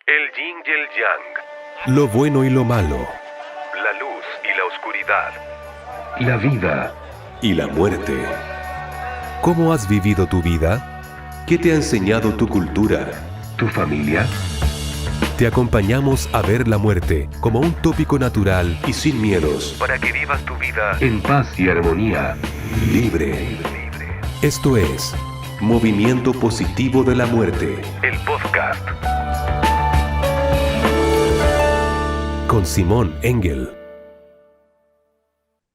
El yin y el yang, Lo bueno y lo malo, la luz y la oscuridad. La vida. y la muerte. ¿Cómo has vivido tu vida? ¿Qué te ha enseñado tu cultura? ¿Tu familia? Te acompañamos a ver la muerte como un tópico natural y sin miedos, Para que vivas tu vida En paz y armonía. libre. libre. Esto es Movimiento Positivo de la Muerte, El podcast. con Simón Engel.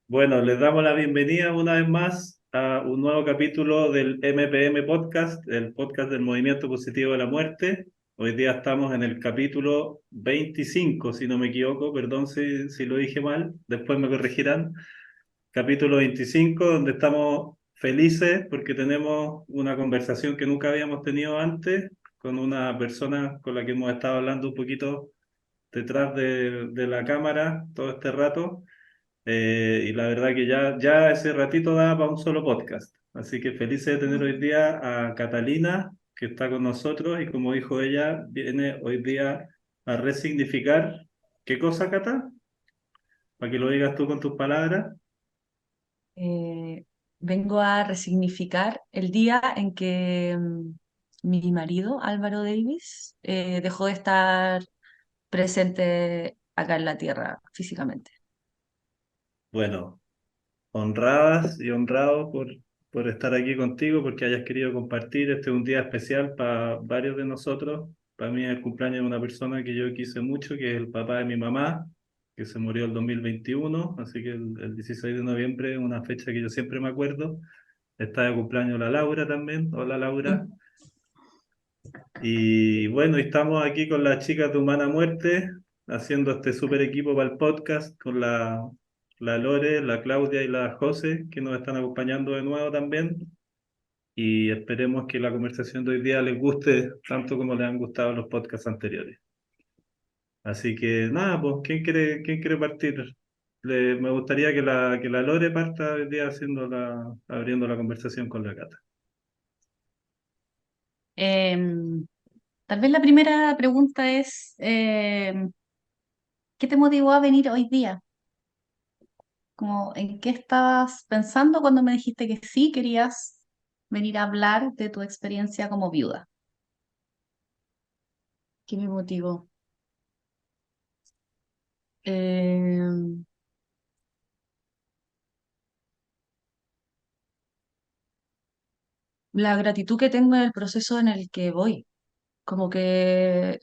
Bueno, les damos la bienvenida una vez más a un nuevo capítulo del MPM Podcast, el podcast del Movimiento Positivo de la Muerte. Hoy día estamos en el capítulo 25, si no me equivoco, perdón si lo dije mal, después me corregirán. Capítulo 25, donde estamos felices porque tenemos una conversación que nunca habíamos tenido antes con una persona con la que hemos estado hablando un poquito detrás de la cámara todo este rato. Y la verdad que ya ese ratito da para un solo podcast. Así que felices de tener hoy día a Catalina, que está con nosotros y como dijo ella, viene hoy día a resignificar. ¿Qué cosa, Cata? Para que lo digas tú con tus palabras. eh, Vengo a resignificar el día en que mi marido, Álvaro Davis, dejó de estar presente acá en la Tierra físicamente. Bueno, honradas y honrados por estar aquí contigo, porque hayas querido compartir. Este es un día especial para varios de nosotros. Para mí es el cumpleaños de una persona que yo quise mucho, que es el papá de mi mamá, que se murió el 2021, así que el 16 de noviembre es una fecha que yo siempre me acuerdo. Está de cumpleaños la Laura también. Hola Laura. Mm. Y bueno, estamos aquí con las chicas de Humana Muerte, haciendo este super equipo para el podcast, con la Lore, la Claudia y la José, que nos están acompañando de nuevo también. Y esperemos que la conversación de hoy día les guste tanto como les han gustado los podcasts anteriores. Así que nada, pues, ¿quién quiere partir? Me gustaría que la Lore parta hoy día abriendo la conversación con la Cata. Em, Tal vez la primera pregunta es, ¿qué te motivó a venir hoy día? Como, ¿en qué estabas pensando cuando me dijiste que sí querías venir a hablar de tu experiencia como viuda? ¿Qué me motivó? Em, la gratitud que tengo en el proceso en el que voy. Como que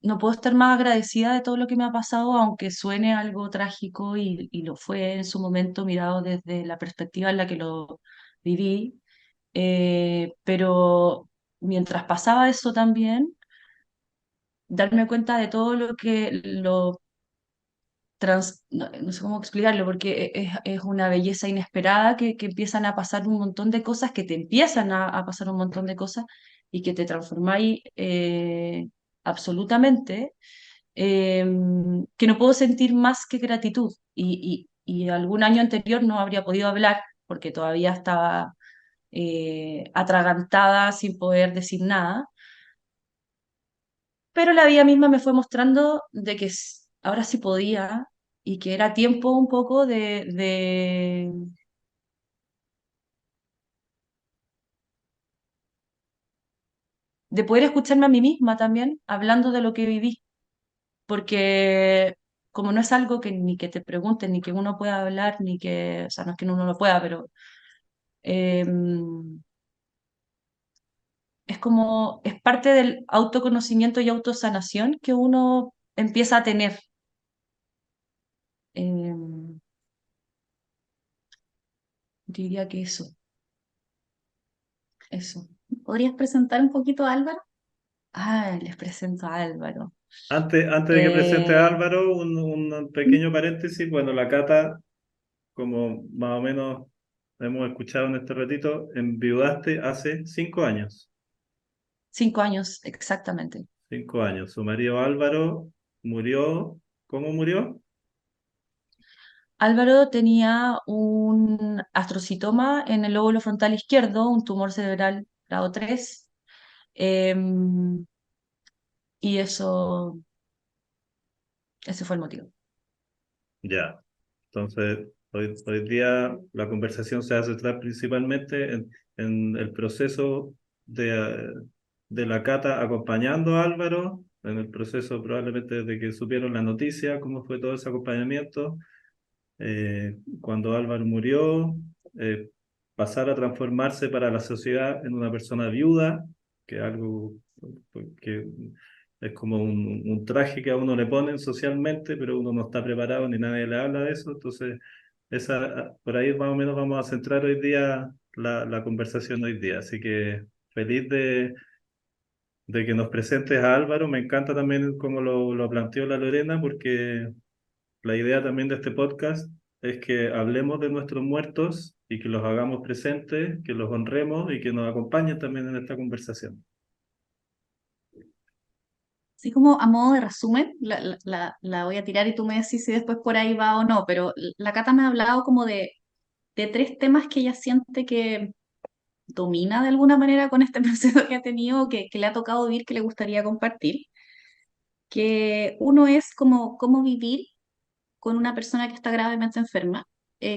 no puedo estar más agradecida de todo lo que me ha pasado, aunque suene algo trágico y lo fue en su momento mirado desde la perspectiva en la que lo viví. Pero mientras pasaba eso también, darme cuenta de todo lo que no sé cómo explicarlo, porque es una belleza inesperada que empiezan a pasar un montón de cosas, que te empiezan a pasar un montón de cosas y que te transformáis absolutamente, eh, que no puedo sentir más que gratitud. Y algún año anterior no habría podido hablar porque todavía estaba atragantada sin poder decir nada, pero la vida misma me fue mostrando de que ahora sí podía y que era tiempo un poco de poder escucharme a mí misma también hablando de lo que viví, porque como no es algo que ni que te pregunten, ni que uno pueda hablar, ni que, o sea, no es que uno no lo pueda, pero eh, es como, es parte del autoconocimiento y autosanación que uno empieza a tener. Eh, Diría que eso. ¿Podrías presentar un poquito a Álvaro? Ah, les presento a Álvaro. Antes de que presente a Eh, Álvaro, un pequeño paréntesis. Bueno, la Cata, como más o menos hemos escuchado en este ratito, enviudaste hace 5 años. 5 años, exactamente. 5 años. Su marido Álvaro murió. ¿Cómo murió? Álvaro tenía un astrocitoma en el lóbulo frontal izquierdo, un tumor cerebral grado 3. Y ese fue el motivo. Ya. Entonces, hoy día la conversación se va a centrar principalmente en el proceso de la Cata acompañando a Álvaro, en el proceso probablemente de que supieron la noticia, cómo fue todo ese acompañamiento, cuando Álvaro murió, eh, pasar a transformarse para la sociedad en una persona viuda, que es algo que es como un traje que a uno le ponen socialmente, pero uno no está preparado ni nadie le habla de eso. Entonces, por ahí más o menos vamos a centrar hoy día la conversación hoy día. Así que feliz de que nos presentes a Álvaro. Me encanta también cómo lo planteó la Lorena, porque la idea también de este podcast es que hablemos de nuestros muertos y que los hagamos presentes, que los honremos y que nos acompañen también en esta conversación. Así como a modo de resumen, la voy a tirar y tú me decís si después por ahí va o no, pero la Cata me ha hablado como de tres temas que ella siente que domina de alguna manera con este proceso que ha tenido, que le ha tocado vivir, que le gustaría compartir. Que uno es como cómo vivir con una persona que está gravemente enferma,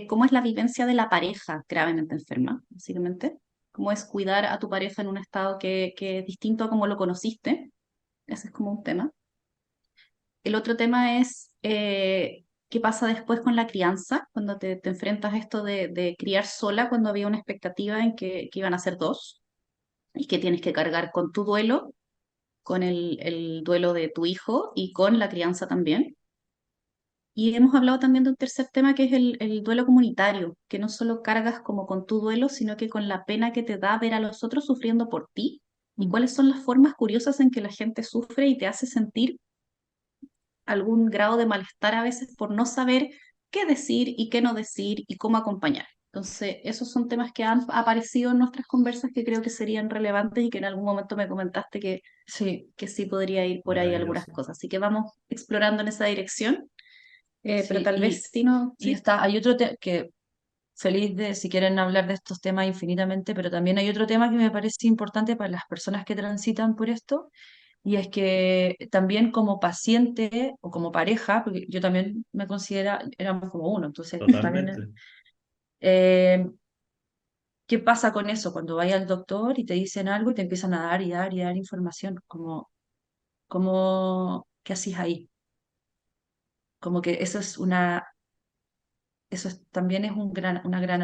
cómo es la vivencia de la pareja gravemente enferma, básicamente, cómo es cuidar a tu pareja en un estado que es distinto a como lo conociste, ese es como un tema. El otro tema es qué pasa después con la crianza, cuando te enfrentas a esto de criar sola, cuando había una expectativa en que iban a ser dos y que tienes que cargar con tu duelo, con el duelo de tu hijo y con la crianza también. Y hemos hablado también de un tercer tema que es el duelo comunitario, que no solo cargas como con tu duelo, sino que con la pena que te da ver a los otros sufriendo por ti y cuáles son las formas curiosas en que la gente sufre y te hace sentir algún grado de malestar a veces por no saber qué decir y qué no decir y cómo acompañar. Entonces, esos son temas que han aparecido en nuestras conversas que creo que serían relevantes y que en algún momento me comentaste Sí, que sí podría ir por ahí algunas Maravilloso. cosas. Así que vamos explorando en esa dirección. Pero sí. tal vez si no, Y sí. hay otro que feliz de si quieren hablar de estos temas infinitamente, pero también hay otro tema que me parece importante para las personas que transitan por esto, y es que también como paciente o como pareja, porque yo también me considera, éramos como uno, entonces también, Totalmente. eh, ¿qué pasa con eso cuando vayas al doctor y te dicen algo y te empiezan a dar y dar y dar información? ¿Qué haces ahí? Como que también es una gran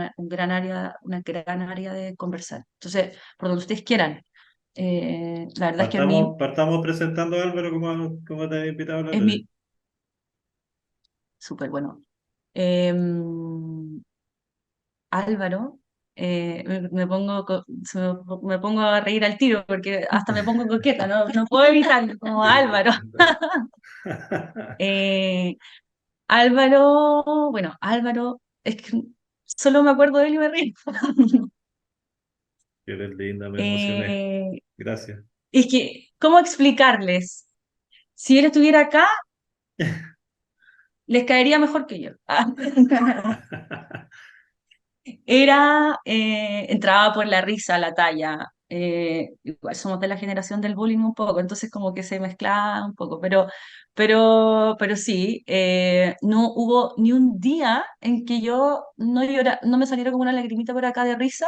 área de conversar. Entonces, por donde ustedes quieran. La verdad es que a mí Partamos presentando a Álvaro como te había invitado la es Lorena. súper bueno. Eh, Álvaro, me pongo a reír al tiro porque hasta me pongo coqueta, no puedo evitarlo, como Álvaro. Eh, Álvaro, es que solo me acuerdo de él y me río. Que eres linda, me emocioné. Eh, Gracias. es que, ¿cómo explicarles? Si él estuviera acá, les caería mejor que yo. Entraba por la risa, la talla. Igual somos de la generación del bullying un poco, entonces como que se mezclaba un poco, pero sí, no hubo ni un día en que yo no me saliera como una lagrimita por acá de risa,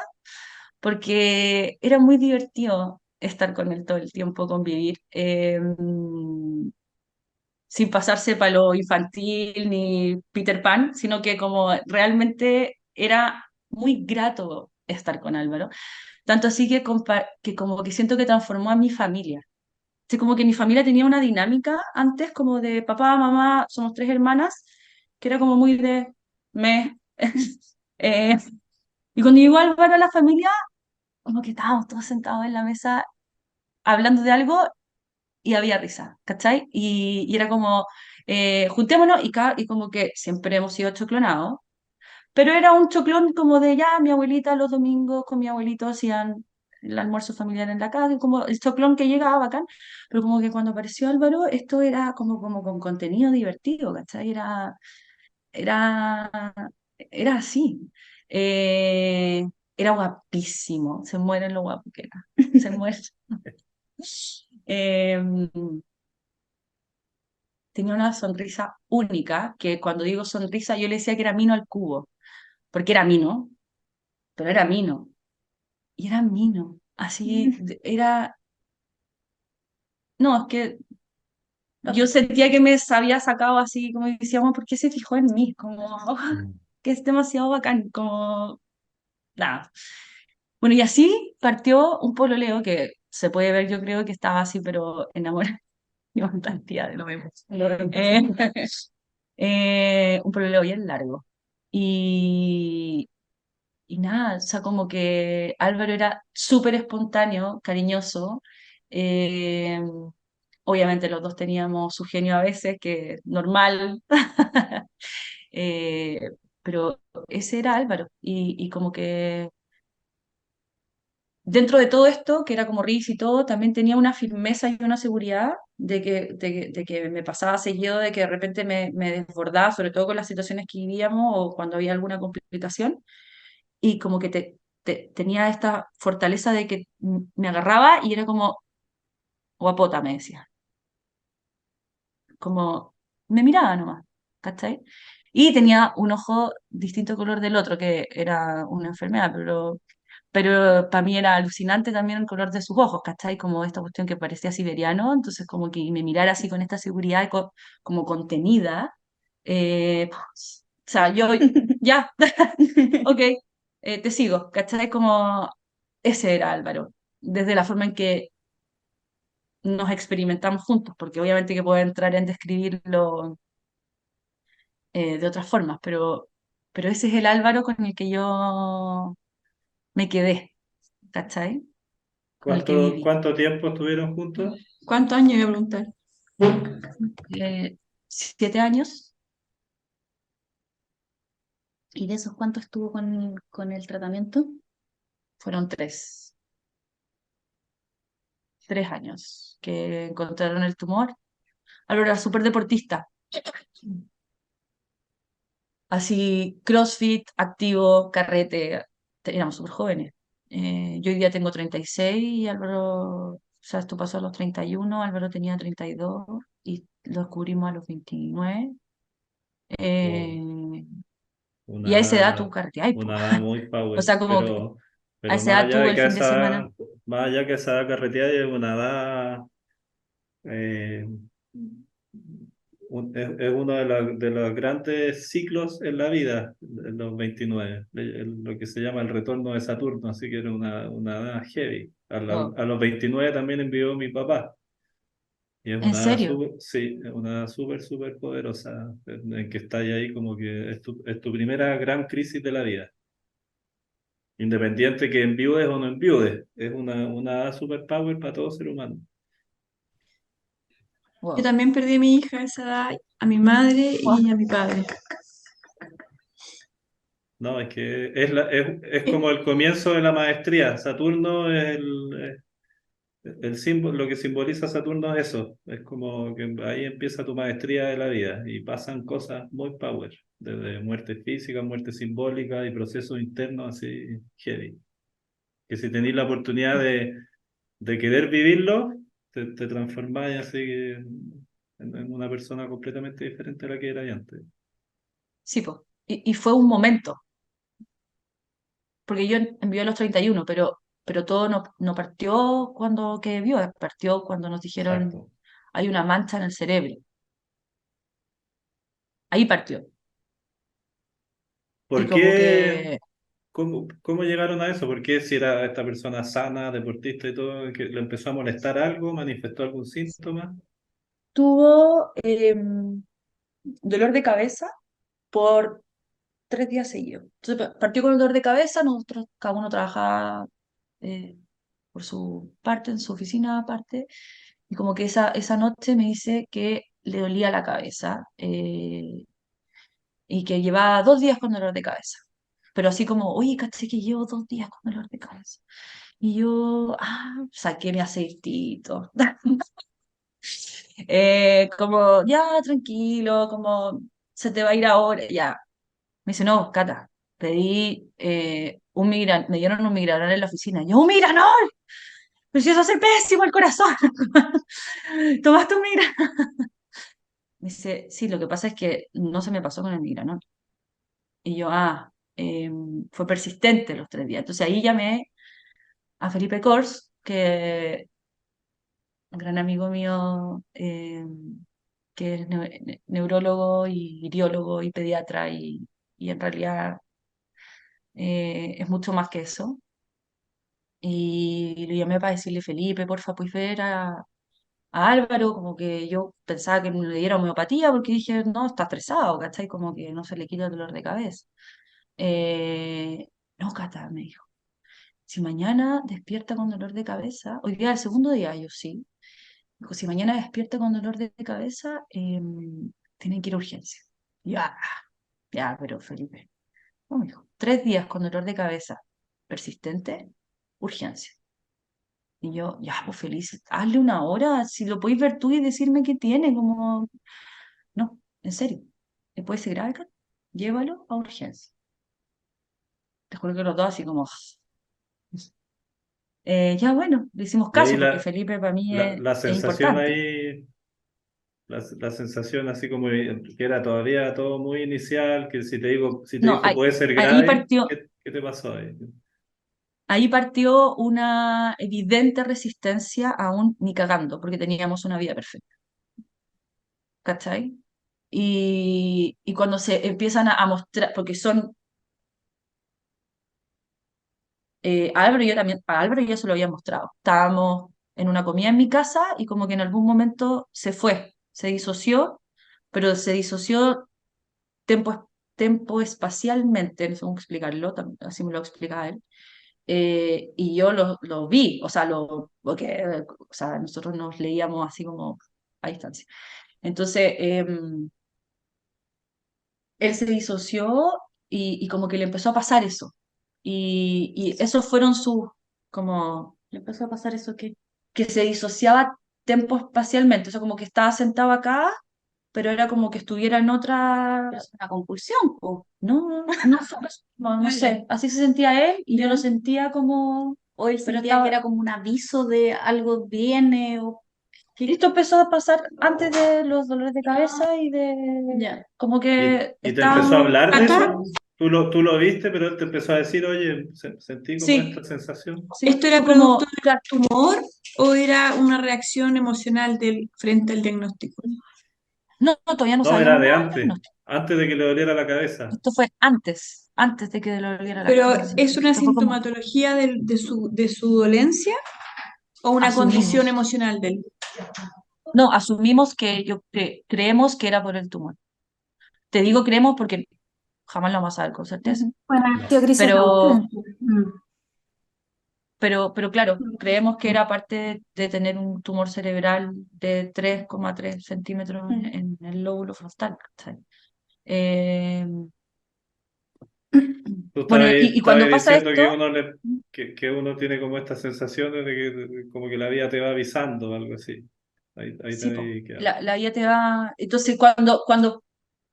porque era muy divertido estar con él todo el tiempo, convivir. Sin pasarse para lo infantil ni Peter Pan, sino que como realmente era muy grato estar con Álvaro. Tanto así que como que siento que transformó a mi familia. Así como que mi familia tenía una dinámica antes como de papá, mamá, somos tres hermanas, que era como muy de me. Eh, y cuando llegó Álvaro a la familia, como que estábamos todos sentados en la mesa hablando de algo y había risa, ¿cachai? Y era como, juntémonos y como que siempre hemos sido choclonados, pero era un choclón como de ya, mi abuelita los domingos con mi abuelito hacían el almuerzo familiar en la casa, como el choclón que llegaba bacán, pero como que cuando apareció Álvaro, esto era como con contenido divertido, ¿cachai? Era, era así. Eh, Era guapísimo, se muere lo guapo que era, se muere. tenía una sonrisa única, que cuando digo sonrisa yo le decía que era Mino al cubo, porque era Mino, pero era Mino, y era Mino, así, era, no, es que yo sentía que me había sacado así, como decíamos, ¿por qué se fijó en mí? Como, oh, que es demasiado bacán, como, nada. Bueno, y así partió un pololeo que se puede ver, yo creo que estaba así, pero enamorado. Cantidad de lo vemos. Un pololeo bien largo. Y, y nada, o sea, como que Álvaro era súper espontáneo, cariñoso. eh, Obviamente los dos teníamos su genio a veces, que es normal. Eh, pero ese era Álvaro. Y como que dentro de todo esto, que era como Riz y todo, también tenía una firmeza y una seguridad de que me pasaba seguido, de que de repente me desbordaba, sobre todo con las situaciones que vivíamos o cuando había alguna complicación, y como que tenía esta fortaleza de que me agarraba y era como, guapota, me decía, como me miraba nomás, ¿cachai? Y tenía un ojo distinto color del otro, que era una enfermedad, pero para mí era alucinante también el color de sus ojos, ¿cachai? Como esta cuestión que parecía siberiano, entonces como que me mirara así con esta seguridad como contenida. O sea, yo, ya, ok, te sigo, ¿cachai? Como ese era Álvaro, desde la forma en que nos experimentamos juntos, porque obviamente que puedo entrar en describirlo de otras formas, pero ese es el Álvaro con el que yo me quedé, ¿cachai? Con el que viví. ¿Cuánto tiempo estuvieron juntos? ¿Cuántos años iba a preguntar? 7 años. ¿Y de esos cuánto estuvo con el tratamiento? Fueron 3 años que encontraron el tumor. Álvaro era súper deportista, así CrossFit, activo, carrete, éramos súper jóvenes. Yo hoy día tengo 36 y Álvaro, o sea, esto pasó a los 31, Álvaro tenía 32 y lo descubrimos a los 29. Oh, Eh, y una a esa edad tú edad, carreteás, po. una edad muy O power, sea, como que a pero esa edad tú el fin de semana. más allá que esa edad carreteada es una edad, eh, es uno de los grandes ciclos en la vida, en los 29, lo que se llama el retorno de Saturno, así que era una edad heavy. Oh, A los 29 también envió mi papá. Y es ¿en una edad serio? súper, sí, es una edad súper, súper poderosa, en que está ahí como que es tu primera gran crisis de la vida. Independiente que enviudes o no enviudes, es una superpower para todo ser humano. Yo Wow. también perdí a mi hija a esa edad, a mi madre y a mi padre. No, es que es como el comienzo de la maestría. Saturno es el símbolo, lo que simboliza Saturno es eso. Es como que ahí empieza tu maestría de la vida y pasan cosas muy power, desde muerte física, muerte simbólica y procesos internos así heavy. Que si tenéis la oportunidad de querer vivirlo, te transformáis así en una persona completamente diferente a la que era antes. Sí, pues. Y fue un momento, porque yo envié a los 31, pero todo no partió cuando que vio, partió cuando nos dijeron Exacto. hay una mancha en el cerebro. Ahí partió. Y ¿Por como qué? que ¿Cómo llegaron a eso? ¿Por qué si era esta persona sana, deportista y todo, que le empezó a molestar algo, manifestó algún síntoma? tuvo dolor de cabeza por 3 días seguidos. Entonces partió con el dolor de cabeza, nosotros cada uno trabajaba eh, por su parte, en su oficina aparte, y como que esa noche me dice que le dolía la cabeza y que llevaba 2 días con dolor de cabeza. Pero así como, oye, caché que llevo 2 días con dolor de cabeza. Y yo, saqué mi aceitito. Como, ya, tranquilo, como, se te va a ir ahora, ya. Me dice, no, Cata, pedí me dieron un migranol en la oficina. Y yo, ¡un migranol! Pero si eso hace pésimo el corazón. Tomaste un migranol. Me dice, sí, lo que pasa es que no se me pasó con el migranol. Y yo, fue persistente los 3 días. Entonces ahí llamé a Felipe Kors, que un gran amigo mío, que es neurólogo y iriólogo y pediatra y en realidad es mucho más que eso. Y lo llamé para decirle, Felipe, porfa, puedes ver a Álvaro, como que yo pensaba que me le diera homeopatía porque dije, no, está estresado, ¿cachai? Como que no se le quita el dolor de cabeza. No, Cata, me dijo, si mañana despierta con dolor de cabeza, hoy día es el segundo día, yo sí. Dijo, si mañana despierta con dolor de cabeza, tienen que ir a urgencia. Ya, ya, pero Felipe, no, me dijo, 3 días con dolor de cabeza persistente, urgencia. Y yo, ya, pues feliz, hazle una hora, si lo podéis ver tú y decirme qué tiene, como, no, en serio, ¿le puede ser grave, Kat? Llévalo a urgencia. Te juro que los dos así como, ya bueno, le hicimos Y ahí caso porque Felipe para mí la es sensación importante. ahí, la sensación así como que era todavía todo muy inicial, que si te No, dijo puede ser ahí grave, partió, ¿qué te pasó ahí? ahí partió una evidente resistencia aún ni cagando, porque teníamos una vida perfecta, ¿cachai? Y cuando se empiezan a mostrar, porque son a Álvaro yo también, a Álvaro yo se lo había mostrado. Estábamos en una comida en mi casa y como que en algún momento se fue, se disoció, pero se disoció tempo espacialmente, no sé cómo explicarlo, así me lo explicaba él. Y yo lo vi, o sea, porque, o sea, nosotros nos leíamos así como a distancia. Entonces, él se disoció y como que le empezó a pasar eso. Y esos fueron sus, como, le empezó a pasar eso que se disociaba tempo espacialmente, o sea, como que estaba sentado acá, pero era como que estuviera en otra... Es una compulsión, po. No sé, así se sentía él y yo lo sentía como... O él Pero sentía que estaba... era como un aviso de algo viene, o Esto empezó a pasar antes de los dolores de cabeza y de... ya. Como que Y te empezó a estábamos... hablar de Acá, eso? Tú lo viste, pero él te empezó a decir, oye, sentí como esta Sí, sensación. sí, ¿esto era fue producto como... del tumor o era una reacción emocional frente al diagnóstico? No, no, todavía no No, era sabíamos de nada del diagnóstico. antes de que le doliera la cabeza. Esto fue antes de que le doliera la ¿Pero cabeza. es una Esto fue como, sintomatología de su dolencia o una condición asumimos. emocional de él? No, asumimos creemos que era por el tumor. Te digo creemos porque jamás lo vamos a saber con certeza. Bueno, tío Cris es la Pero, urgencia. Mm. pero claro, creemos que era parte de tener un tumor cerebral de 3,3 centímetros en el lóbulo frontal. ¿Cachai? Eh, Tú bueno, y estabas cuando ahí pasa diciendo que esto, que uno tiene como estas sensaciones de que como que la vida te va avisando o algo así. Ahí te sí, po, había quedado. la vida te va... Entonces, cuando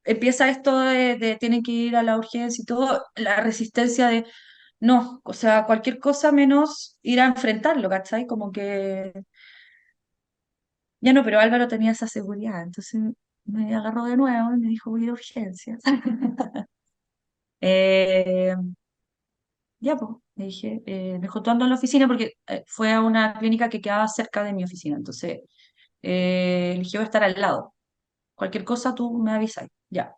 empieza esto de tienen que ir a la urgencia y todo, la resistencia de no, o sea, cualquier cosa menos ir a enfrentarlo, ¿cachai? Como que ya no, pero Álvaro tenía esa seguridad, entonces me agarró de nuevo y me dijo, voy a ir a urgencias. Eh, ya, pues, le dije, me dejó todo ando en la oficina porque fue a una clínica que quedaba cerca de mi oficina, entonces le dije, voy a estar al lado. Cualquier cosa tú me avisas. Ya,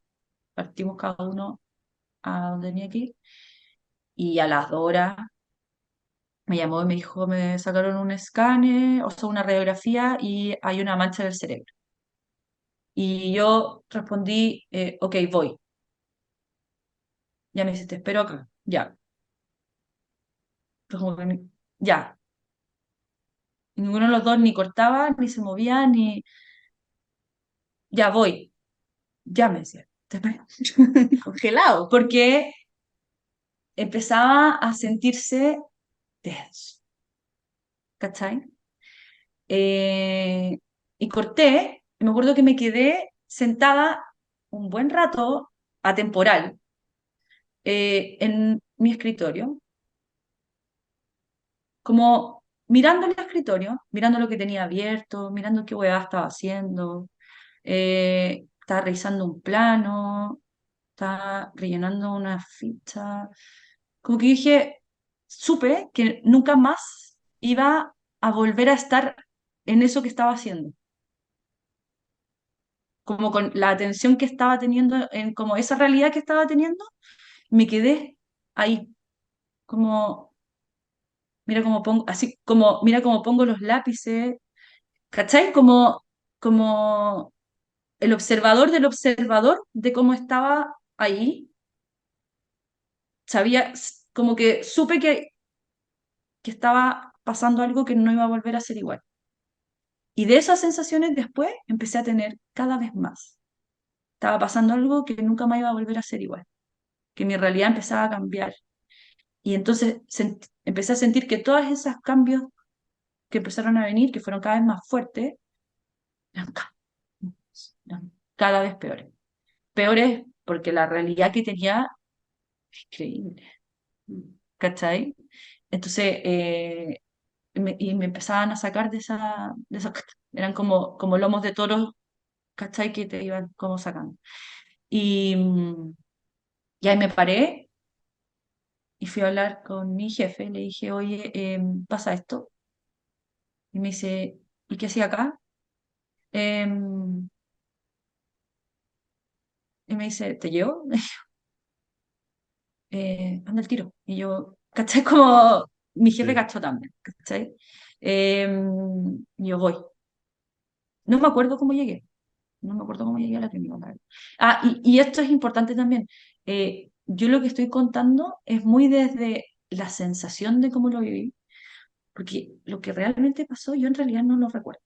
partimos cada uno a donde tenía que ir. Y a las 2 horas me llamó y me dijo, me sacaron un escáner, o sea, una radiografía y hay una mancha del cerebro. Y yo respondí, ok, voy. Ya me dice, te espero acá. Ya. Pues como que ya. Y ninguno de los dos ni cortaba, ni se movía, ni... Ya voy. Ya me decía, te espero. Congelado. Porque empezaba a sentirse tenso. ¿Cachai? Eh, y corté, y me acuerdo que me quedé sentada un buen rato, atemporal, en mi escritorio, como mirando el escritorio, mirando lo que tenía abierto, mirando qué hueá estaba haciendo, Estaba revisando un plano, estaba rellenando una ficha. Como que dije, supe que nunca más iba a volver a estar en eso que estaba haciendo. Como con la atención que estaba teniendo, en como esa realidad que estaba teniendo, me quedé ahí. Como, mira cómo pongo, así como, mira cómo pongo los lápices, ¿cachai? Como el observador del observador de cómo estaba ahí, sabía, como que supe que estaba pasando algo que no iba a volver a ser igual. Y de esas sensaciones después empecé a tener cada vez más. Estaba pasando algo que nunca más iba a volver a ser igual, que mi realidad empezaba a cambiar. Y entonces empecé a sentir que todos esos cambios que empezaron a venir, que fueron cada vez más fuertes, eran eran cada vez peores. Peores porque la realidad que tenía es increíble. ¿Cachai? Entonces, y me empezaban a sacar de esa, eran como lomos de toros, ¿cachai? Que te iban como sacando. Y, y ahí me paré y fui a hablar con mi jefe, le dije, oye, pasa esto. Y me dice, ¿y qué hacía acá? Em, y me dice, ¿te llevo? Anda el tiro. Y yo, ¿cachai? Como mi jefe Sí. cachó también, ¿cachai? Y yo voy. No me acuerdo cómo llegué. No me acuerdo cómo llegué a la clínica, la verdad. Ah, y esto es importante también. Yo lo que estoy contando es muy desde la sensación de cómo lo viví, porque lo que realmente pasó yo en realidad no lo recuerdo.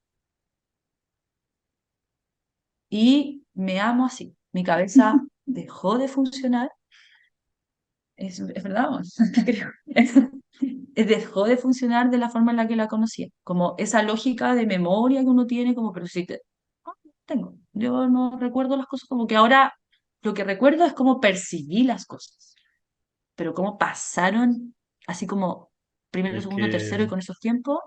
Y me amo así. Mi cabeza dejó de funcionar. Es verdad, creo. Dejó de funcionar de la forma en la que la conocía. Como esa lógica de memoria que uno tiene, como, pero si te, tengo. Yo no recuerdo las cosas como que ahora lo que recuerdo es cómo percibí las cosas, pero cómo pasaron, así como primero, Es segundo, tercero y que con esos tiempos,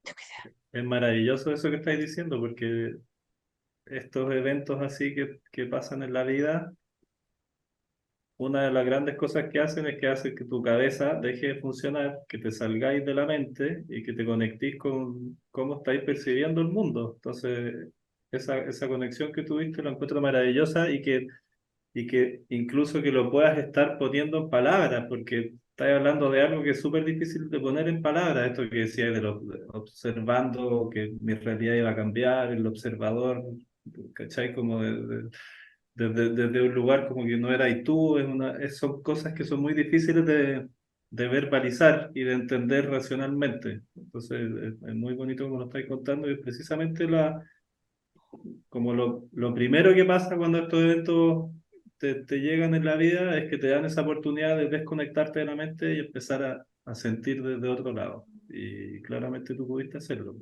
yo qué sé. es maravilloso eso que estáis diciendo, porque estos eventos así que pasan en la vida, una de las grandes cosas que hacen es que hacen que tu cabeza deje de funcionar, que te salgáis de la mente y que te conectéis con cómo estáis percibiendo el mundo. Entonces, esa conexión que tuviste la encuentro maravillosa y que incluso que lo puedas estar poniendo en palabras, porque estás hablando de algo que es súper difícil de poner en palabras, esto que decía de observando que mi realidad iba a cambiar, el observador, ¿cachai? Como desde un lugar como que no eras tú, son cosas que son muy difíciles de verbalizar y de entender racionalmente. Entonces, es muy bonito como lo estáis contando y es precisamente como lo primero que pasa cuando estos eventos te llegan en la vida es que te dan esa oportunidad de desconectarte de la mente y empezar a sentir desde otro lado. Y claramente tú pudiste hacerlo.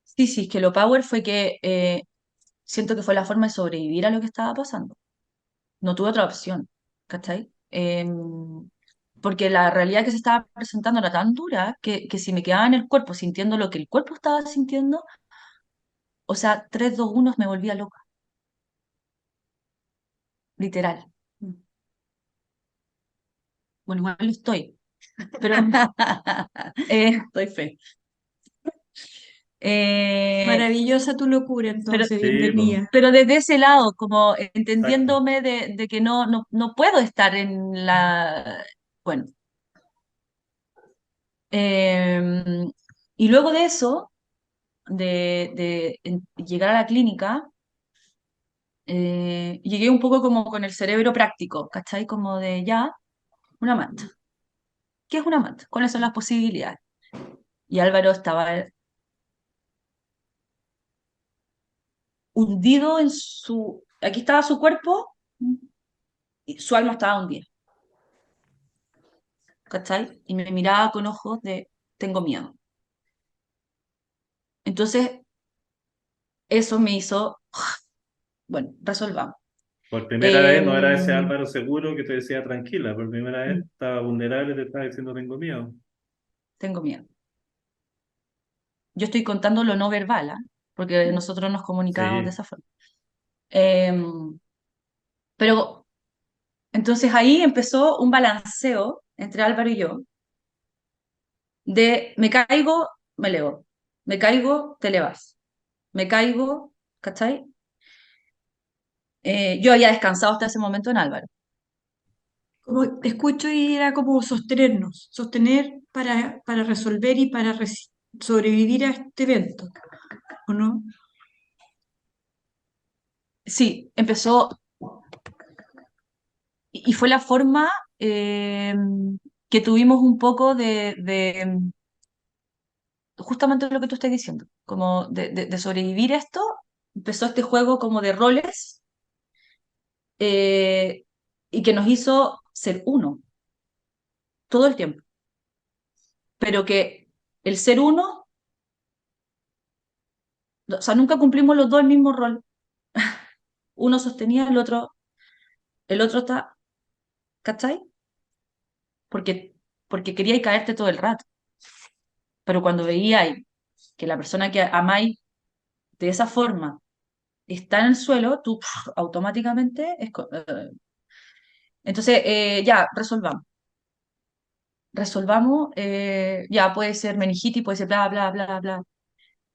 Sí, sí, es que lo power fue que siento que fue la forma de sobrevivir a lo que estaba pasando. No tuve otra opción, ¿cachai? Porque la realidad que se estaba presentando era tan dura que si me quedaba en el cuerpo sintiendo lo que el cuerpo estaba sintiendo, o sea, 3, 2, 1 me volvía loca, literal. Bueno, igual lo estoy, pero Estoy fe. eh, Maravillosa tu locura, pero, entonces, Sí, pues, bienvenida. pero desde ese lado, como exacto. entendiéndome de que no puedo estar en la... Bueno, eh, y luego de eso, de llegar a la clínica, llegué un poco como con el cerebro práctico, ¿cachai? Como de ya, una manta. ¿Qué es una manta? ¿Cuáles son las posibilidades? Y Álvaro estaba hundido en su... Aquí estaba su cuerpo y su alma estaba hundida, ¿cachai? Y me miraba con ojos de, tengo miedo. Entonces, eso me hizo, bueno, resolvamos. Por primera vez no era ese Em, Álvaro seguro que te decía tranquila, por primera vez estaba vulnerable y te estaba diciendo tengo miedo. tengo miedo. Yo estoy contando lo no verbal, ¿ah? porque nosotros nos comunicábamos de Sí, esa forma. Em, pero entonces ahí empezó un balanceo entre Álvaro y yo de me caigo, me elevo, me caigo, te elevas, me caigo, ¿cachai? Yo había descansado hasta ese momento en Álvaro. Como te escucho y era como sostenernos, sostener para resolver y para sobrevivir a este evento, ¿o no? Sí, empezó y fue la forma eh, que tuvimos un poco de justamente lo que tú estás diciendo, como de sobrevivir esto, empezó este juego como de roles eh, y que nos hizo ser uno todo el tiempo, pero que el ser uno, o sea, nunca cumplimos los dos el mismo rol, uno sostenía el otro está, ¿cachai? Porque, porque quería caerte todo el rato, pero cuando veía que la persona que amáis de esa forma está en el suelo, tú automáticamente entonces, ya, resolvamos, ya puede ser meningitis, puede ser bla, bla, bla, bla.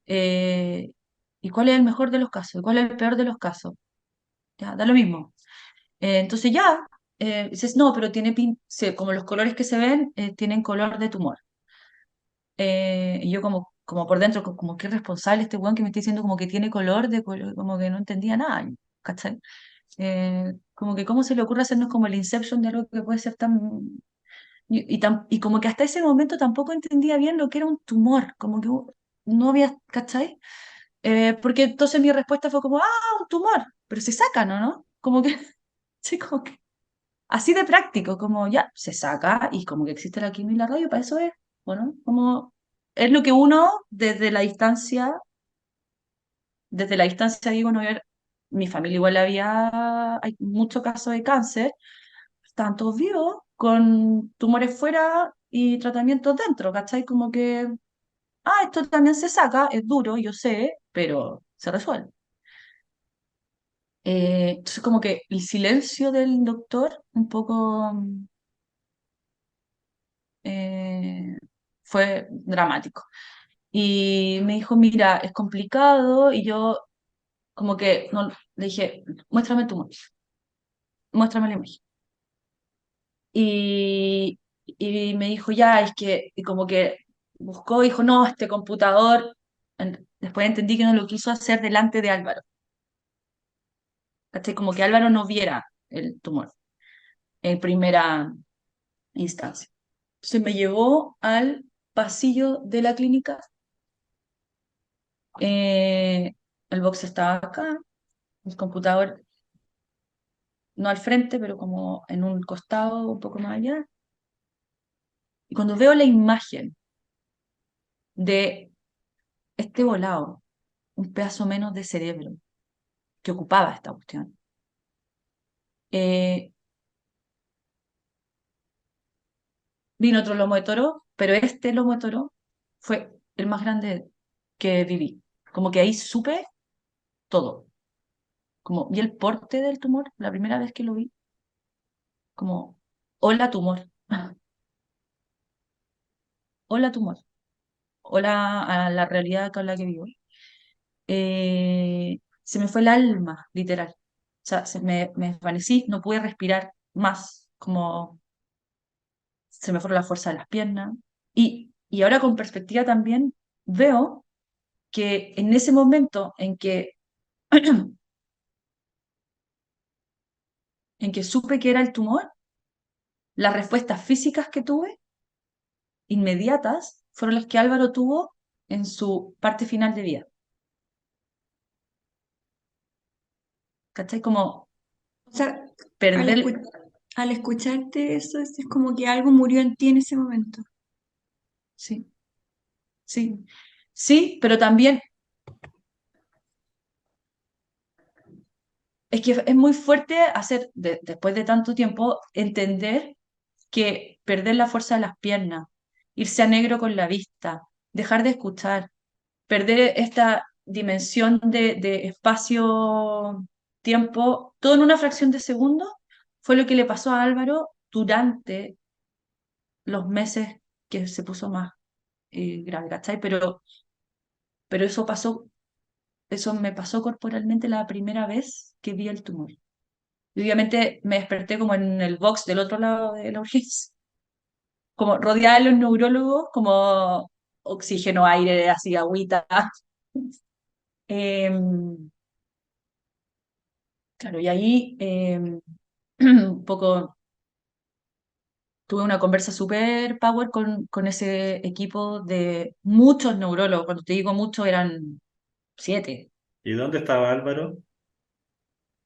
Eh, ¿Y cuál es el mejor de los casos? ¿Y cuál es el peor de los casos? Ya, da lo mismo. Entonces ya, dices, no, pero tiene como los colores que se ven, tienen color de tumor. Y yo como por dentro, como qué responsable este weón que me está diciendo como que tiene color de color, como que no entendía nada, ¿cachai? Como que cómo se le ocurre hacernos como el Inception de algo que puede ser tan y como que hasta ese momento tampoco entendía bien lo que era un tumor, como que no había, ¿cachai? Porque entonces mi respuesta fue como, un tumor, pero se saca, ¿no? Como que, sí, como que, así de práctico, como ya, se saca y como que existe la quimio y la radio, para eso es, bueno, como es lo que uno desde la distancia digo, no, mi familia igual hay muchos casos de cáncer, están todos vivos, con tumores fuera y tratamientos dentro, ¿cachai? Como que, esto también se saca, es duro, yo sé, pero se resuelve. Entonces, como que el silencio del doctor un poco eh, fue dramático. Y me dijo, mira, es complicado, y yo como que no, le dije, muéstrame el tumor, muéstrame la imagen. Y me dijo, ya, es que, y como que buscó, dijo, no, este computador, después entendí que no lo quiso hacer delante de Álvaro, ¿cachai? Como que Álvaro no viera el tumor en primera instancia. Entonces me llevó al pasillo de la clínica, eh, el box estaba acá, el computador no al frente, pero como en un costado un poco más allá. Y cuando veo la imagen de este volado, un pedazo menos de cerebro que ocupaba esta cuestión. Eh, Vino otro lomo de toro, pero este lomo de toro fue el más grande que viví. Como que ahí supe todo. Como vi el porte del tumor, la primera vez que lo vi, como, hola tumor, hola tumor, hola a la realidad con la que vivo. Se me fue el alma, literal. O sea, me desvanecí, no pude respirar más, como se me fueron la fuerza de las piernas. Y ahora con perspectiva también veo que en ese momento en que supe que era el tumor, las respuestas físicas que tuve, inmediatas, fueron las que Álvaro tuvo en su parte final de vida. ¿Cachai? Como O sea, al, perder, escu- al escucharte eso, es como que algo murió en ti en ese momento. sí, sí, sí, pero también es que es muy fuerte hacer, después de tanto tiempo, entender que perder la fuerza de las piernas, irse a negro con la vista, dejar de escuchar, perder esta dimensión de espacio-tiempo, todo en una fracción de segundo, fue lo que le pasó a Álvaro durante los meses que se puso más grave, ¿cachai? Pero eso me pasó corporalmente la primera vez que vi el tumor. Y obviamente me desperté como en el box del otro lado de la urgencia, como rodeada de los neurólogos, como oxígeno, aire, así, agüita. Em, claro, y ahí un poco tuve una conversa súper power con ese equipo de muchos neurólogos. Cuando te digo muchos, eran 7. ¿Y dónde estaba Álvaro?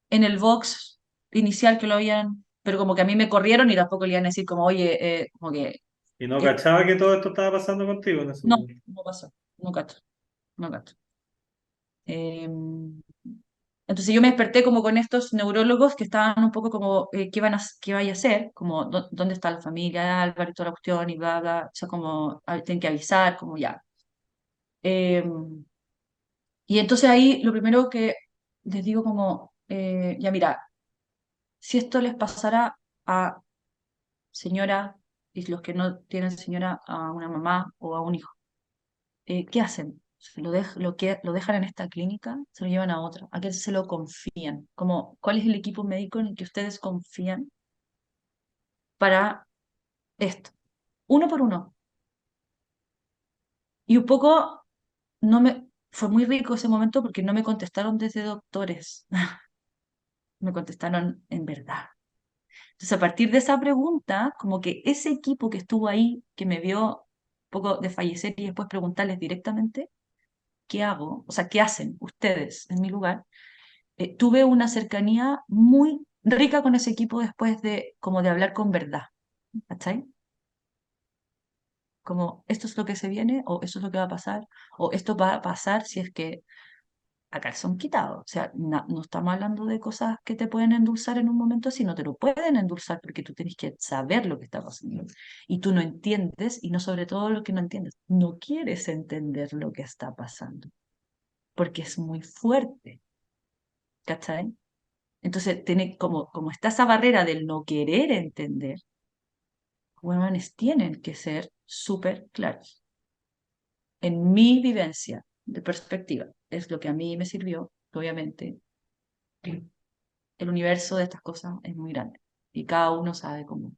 En el box inicial que lo habían, pero como que a mí me corrieron y tampoco le iban a decir como, oye, como que ¿Y no eh, cachaba que todo esto estaba pasando contigo en ese no, momento? no pasó, no cacho, no cacho. Eh, entonces yo me desperté como con estos neurólogos que estaban un poco como, ¿qué vaya a hacer? Como, ¿dónde está la familia de Álvaro y toda la cuestión? Y bla, bla, o sea, como, tienen que avisar, como ya. Eh, y entonces ahí lo primero que les digo como, ya mira, si esto les pasara a señora y los que no tienen señora a una mamá o a un hijo, ¿qué hacen? ¿Lo dejan en esta clínica? ¿Se lo llevan a otra? ¿A quién se lo confían? Como, ¿cuál es el equipo médico en el que ustedes confían para esto? Uno por uno. Y un poco fue muy rico ese momento porque no me contestaron desde doctores, me contestaron en verdad. Entonces, a partir de esa pregunta, como que ese equipo que estuvo ahí, que me vio un poco de fallecer y después preguntarles directamente, ¿qué hago? O sea, ¿qué hacen ustedes en mi lugar? Tuve una cercanía muy rica con ese equipo después de, como de hablar con verdad, ¿cachai? Como esto es lo que se viene, o esto es lo que va a pasar, o esto va a pasar si es que a calzón quitado. O sea, no estamos hablando de cosas que te pueden endulzar en un momento así, no te lo pueden endulzar porque tú tienes que saber lo que está pasando. Y tú no entiendes, y no sobre todo lo que no entiendes, no quieres entender lo que está pasando, porque es muy fuerte, ¿cachai? Entonces, como está esa barrera del no querer entender, huevones tienen que ser súper claros. En mi vivencia de perspectiva, es lo que a mí me sirvió, obviamente. El universo de estas cosas es muy grande y cada uno sabe cómo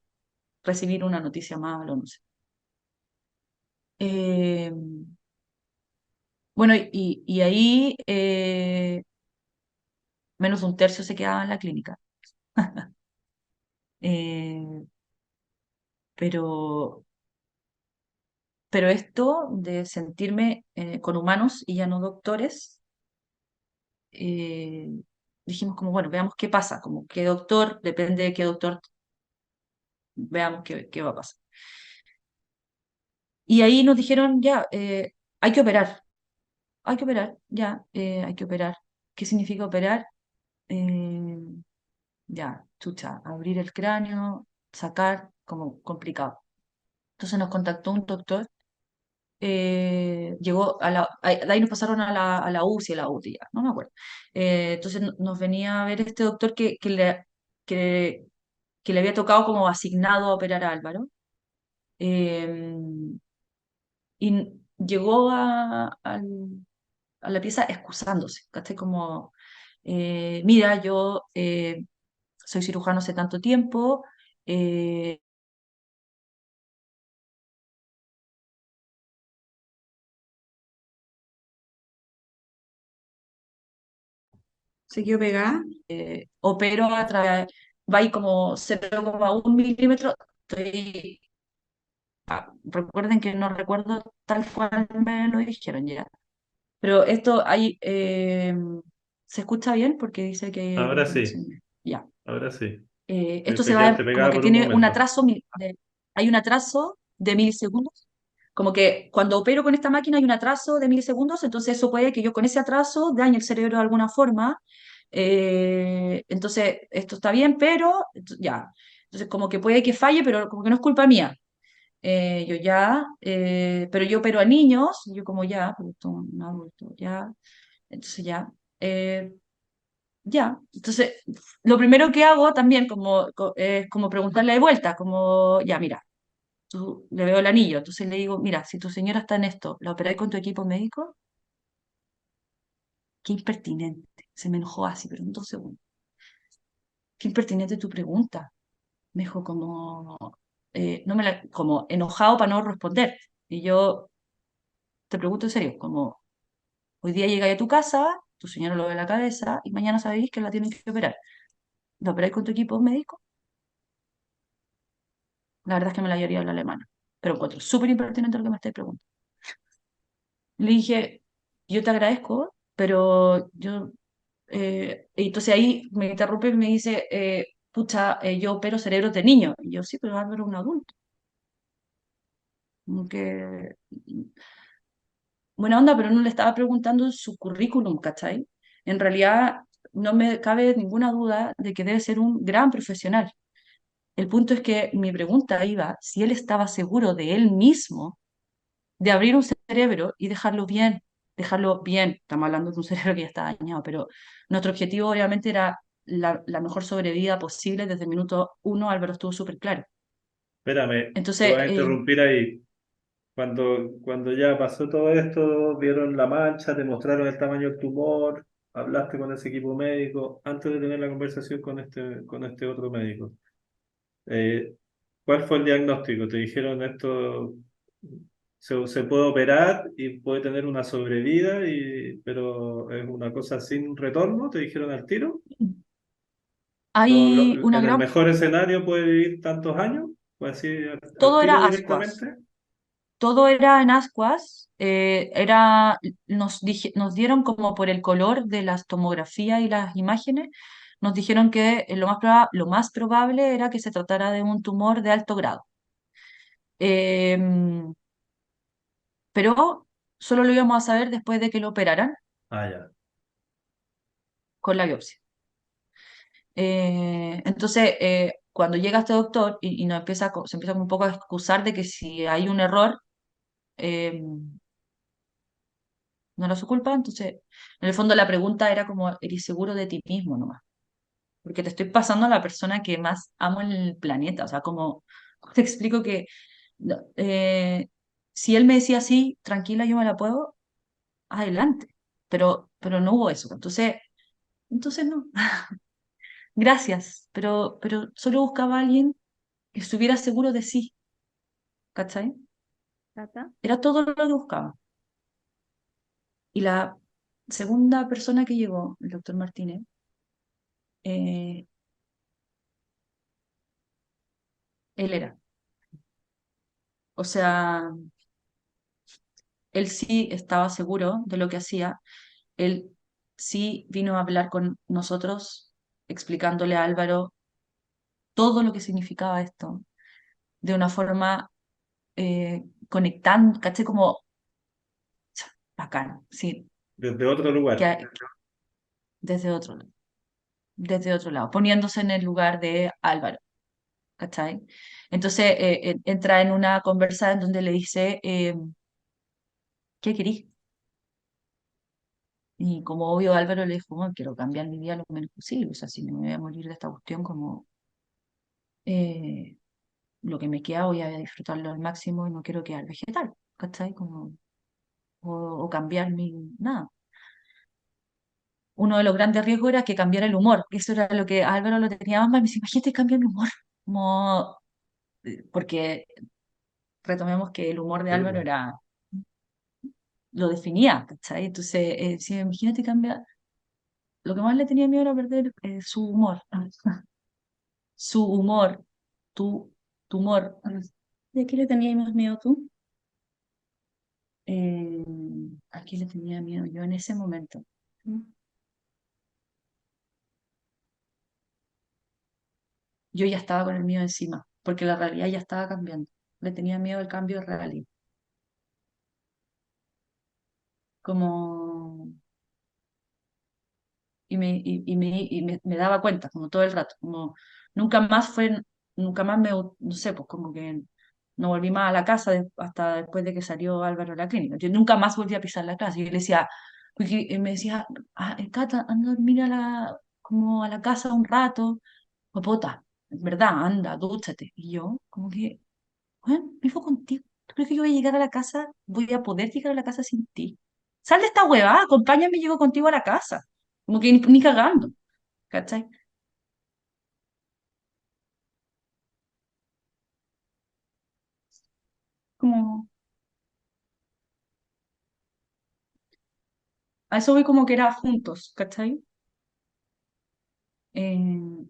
recibir una noticia mala o no sé. Eh, bueno, y ahí menos de un tercio se quedaba en la clínica. Eh, pero, pero esto de sentirme con humanos y ya no doctores, eh, dijimos como, bueno, veamos qué pasa, como qué doctor, depende de qué doctor, veamos qué va a pasar. Y ahí nos dijeron, ya, hay que operar. Hay que operar, ya, hay que operar. ¿Qué significa operar? Eh, ya, chucha, abrir el cráneo, sacar, como complicado. Entonces nos contactó un doctor, llegó de ahí nos pasaron a la UCI, a la UTI, ya, no me acuerdo. Entonces nos venía a ver este doctor que, que le había tocado como asignado a operar a Álvaro. Eh, y llegó a la pieza excusándose, ¿cachai? Como, mira, yo soy cirujano hace tanto tiempo, eh, Se quedó pegada. opero a través, va ahí como 0,1 milímetro. Recuerden que no recuerdo tal cual me lo dijeron ya. Pero esto ahí se escucha bien porque dice que hay alguna Ahora sí, conexión. Ya. ahora sí. Esto se Te va, quedaste como pegada que por un tiene un momento. atraso, hay un atraso de milisegundos. Como que cuando opero con esta máquina hay un atraso de milisegundos, entonces eso puede que yo con ese atraso dañe el cerebro de alguna forma. Entonces, esto está bien, pero ya. Entonces, como que puede que falle, pero como que no es culpa mía. Yo ya, pero yo opero a niños, yo como ya, porque esto es un adulto, ya. Entonces ya. Entonces, lo primero que hago también es como preguntarle de vuelta, como, ya, mira, le veo el anillo, entonces le digo, mira, si tu señora está en esto, ¿la operáis con tu equipo médico? Qué impertinente. Se me enojó así, pero en 2 segundos. Qué impertinente tu pregunta. Me dijo no como enojado para no responder. Y yo te pregunto en serio, como, hoy día llegáis a tu casa, tu señora lo ve en la cabeza y mañana sabéis que la tienen que operar. ¿Lo operáis con tu equipo médico? La verdad es que me la lloría la alemana, pero encuentro súper impertinente lo que me estáis preguntando. Le dije, yo te agradezco, pero y entonces ahí me interrumpe y me dice, pucha, yo opero cerebros de niños. Y yo, sí, pero Álvaro es un adulto. Como que, buena onda, pero no le estaba preguntando su currículum, ¿cachai? En realidad, no me cabe ninguna duda de que debe ser un gran profesional. El punto es que mi pregunta iba si él estaba seguro de él mismo de abrir un cerebro y dejarlo bien. Estamos hablando de un cerebro que ya está dañado, pero nuestro objetivo obviamente era la mejor sobrevida posible. Desde el minuto uno, Álvaro estuvo súper claro. Espérame, te Entonces, voy a interrumpir ahí. Cuando ya pasó todo esto, vieron la mancha, te mostraron el tamaño del tumor, hablaste con ese equipo médico, antes de tener la conversación con este otro médico. Eh, ¿Cuál fue el diagnóstico? ¿Te dijeron esto se puede operar y puede tener una sobrevida, pero es una cosa sin retorno? ¿Te dijeron al tiro? hay una En el gran... mejor escenario puede vivir tantos años, pues así al Todo tiro era ascuas. directamente. Todo era en ascuas. Nos dieron como por el color de las tomografías y las imágenes, nos dijeron que lo más probable era que se tratara de un tumor de alto grado. Em, pero solo lo íbamos a saber después de que lo operaran Ah, ya. con la biopsia. Entonces, cuando llega este doctor y se empieza como un poco a excusar de que si hay un error, eh, no era su culpa, entonces, en el fondo la pregunta era como, ¿eres seguro de ti mismo nomás? Porque te estoy pasando a la persona que más amo en el planeta, o sea, como te explico que no, si él me decía así, tranquila, yo me la puedo, adelante, pero no hubo eso, entonces no. Gracias, pero solo buscaba a alguien que estuviera seguro de sí, ¿cachai? Tata. Era todo lo que buscaba. Y la segunda persona que llegó, el doctor Martínez, eh, él era. O sea, él sí estaba seguro de lo que hacía, él sí vino a hablar con nosotros, explicándole a Álvaro todo lo que significaba esto, de una forma conectando, ¿cachai? Como bacán, sí, Desde otro lugar. que, desde otro lado. Desde otro lado, poniéndose en el lugar de Álvaro, ¿cachai? Entonces entra en una conversa en donde le dice, ¿qué querís? Y como obvio Álvaro le dijo, bueno, quiero cambiar mi vida lo menos posible, o sea, si me voy a morir de esta cuestión, como eh, lo que me queda voy a disfrutarlo al máximo y no quiero quedar vegetal, ¿cachai? Como, o cambiar nada. Uno de los grandes riesgos era que cambiara el humor, que eso era lo que a Álvaro lo tenía más mal, me dice, imagínate cambiar mi humor, como, porque retomemos que el humor de Sí, Álvaro po. lo definía, ¿cachai? Entonces, si imagínate cambiar, lo que más le tenía miedo era perder su humor, su humor, tu, tu humor. ¿De qué le tenías más miedo tú? Eh, ¿A quién le tenía miedo yo en ese momento? Yo ya estaba con el miedo encima, porque la realidad ya estaba cambiando. Le tenía miedo al cambio de realidad. Como, me daba cuenta, como todo el rato, como nunca más nunca más no sé, pues como que no volví más a la casa hasta después de que salió Álvaro de la clínica. Yo nunca más volví a pisar la casa. Y yo le decía, Porque me decía, Cata, anda a dormir como a la casa un rato. Popota, en verdad, anda, dúchate. Y yo, como que, bueno, vivo contigo. ¿Tú crees que yo voy a llegar a la casa? ¿Voy a poder llegar a la casa sin ti? Sal de esta huevada, acompáñame y llego contigo a la casa. Como que ni cagando, ¿cachai? Como, a eso voy como que era juntos, ¿cachai? Eh,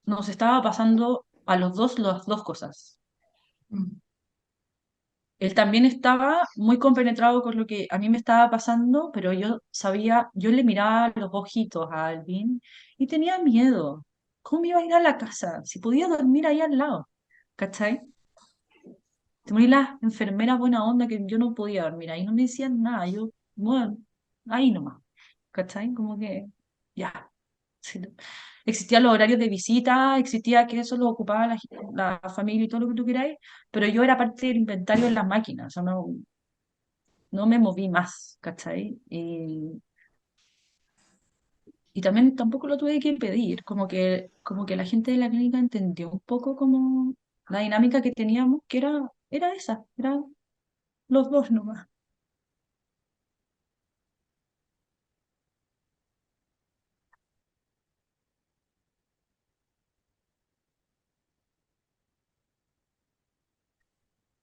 nos estaba pasando a los dos las dos cosas. Mm. Él también estaba muy compenetrado con lo que a mí me estaba pasando, pero yo sabía, yo le miraba los ojitos a Alvin y tenía miedo. ¿Cómo me iba a ir a la casa? Si podía dormir ahí al lado, ¿cachai? Te morí las enfermeras buena onda que yo no podía dormir ahí, no me decían nada, yo, bueno, ahí nomás, ¿cachai? Como que, ya. Sí, no. Existían los horarios de visita, existía que eso lo ocupaba la familia y todo lo que tú queráis, pero yo era parte del inventario en las máquinas, o sea, no me moví más, ¿cachai? Y también tampoco lo tuve que pedir, como que la gente de la clínica entendió un poco como la dinámica que teníamos, que era esa, eran los dos nomás.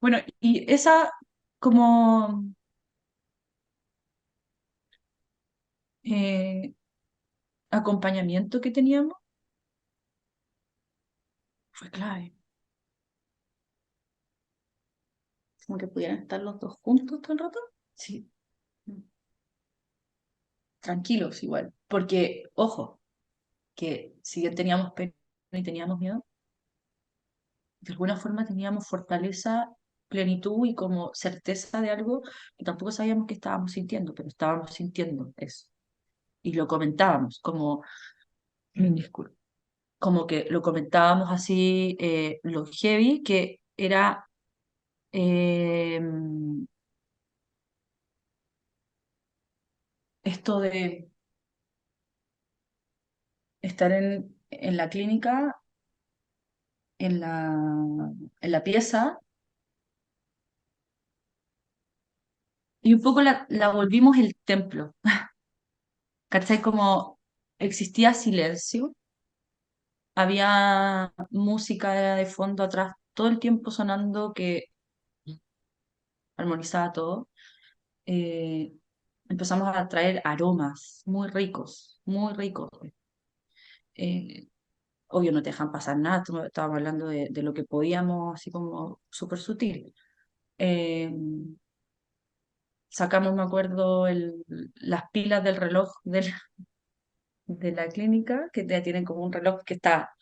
Bueno, y esa como eh, acompañamiento que teníamos fue clave. Como que pudieran estar los dos juntos todo el rato. Sí, tranquilos igual. Porque, ojo, que si bien teníamos pena y teníamos miedo, de alguna forma teníamos fortaleza, plenitud y como certeza de algo que tampoco sabíamos que estábamos sintiendo, pero estábamos sintiendo eso. Y lo comentábamos como, disculpa, como que lo comentábamos así, lo heavy, que era eh, esto de estar en la clínica, en la pieza, y un poco la volvimos el templo. ¿Cachai? Como existía silencio, había música de fondo atrás todo el tiempo sonando que armonizaba todo. Eh, empezamos a traer aromas muy ricos, muy ricos. Eh, obvio no te dejan pasar nada, estábamos hablando de lo que podíamos, así como súper sutil. Eh, sacamos, me acuerdo, las pilas del reloj de la clínica, que ya tienen como un reloj que está,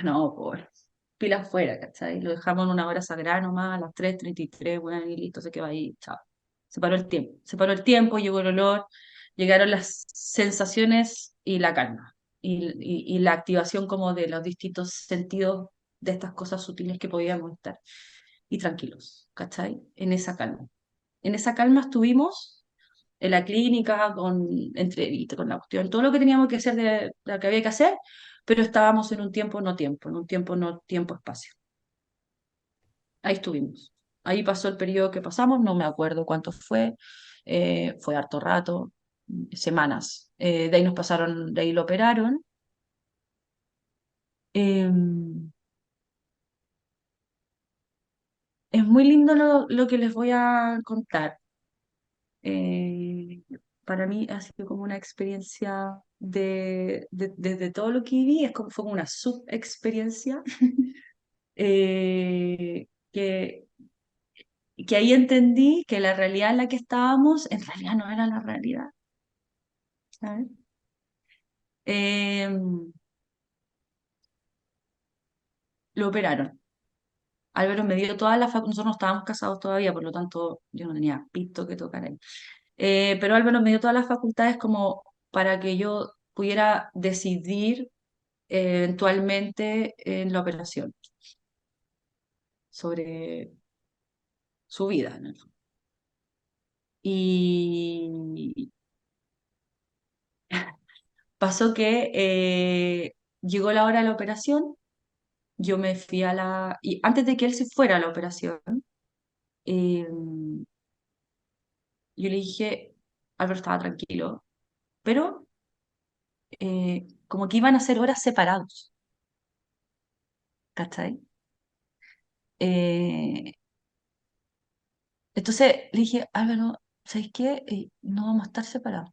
no, por pilas fuera, ¿cachai? Lo dejamos en una hora sagrada nomás, a las 3:33, bueno, y listo, se quedó ahí, chao. Se paró el tiempo, llegó el olor, llegaron las sensaciones y la calma, y la activación como de los distintos sentidos de estas cosas sutiles que podíamos estar, y tranquilos, ¿cachai? En esa calma estuvimos en la clínica, con entrevista, con la cuestión, todo lo que teníamos que hacer de lo que había que hacer, pero estábamos en un tiempo no tiempo, en un tiempo no tiempo espacio. Ahí estuvimos. Ahí pasó el periodo que pasamos, no me acuerdo cuánto fue, fue harto rato, semanas. De ahí nos pasaron, de ahí lo operaron. Eh, es muy lindo lo que les voy a contar. Eh, para mí ha sido como una experiencia desde todo lo que viví, fue como una subexperiencia que ahí entendí que la realidad en la que estábamos en realidad no era la realidad, ¿sabes? Eh, lo operaron. Álvaro me dio todas las facultades, nosotros no estábamos casados todavía, por lo tanto yo no tenía pito que tocar ahí. Pero Álvaro me dio todas las facultades como para que yo pudiera decidir eventualmente en la operación. sobre su vida, ¿no? Y pasó que llegó la hora de la operación, yo me fui a la... Y antes de que él se fuera a la operación, eh, yo le dije, Álvaro estaba tranquilo, pero como que iban a ser horas separados, ¿cachai? Eh, entonces le dije, Álvaro, ¿sabes qué? No vamos a estar separados.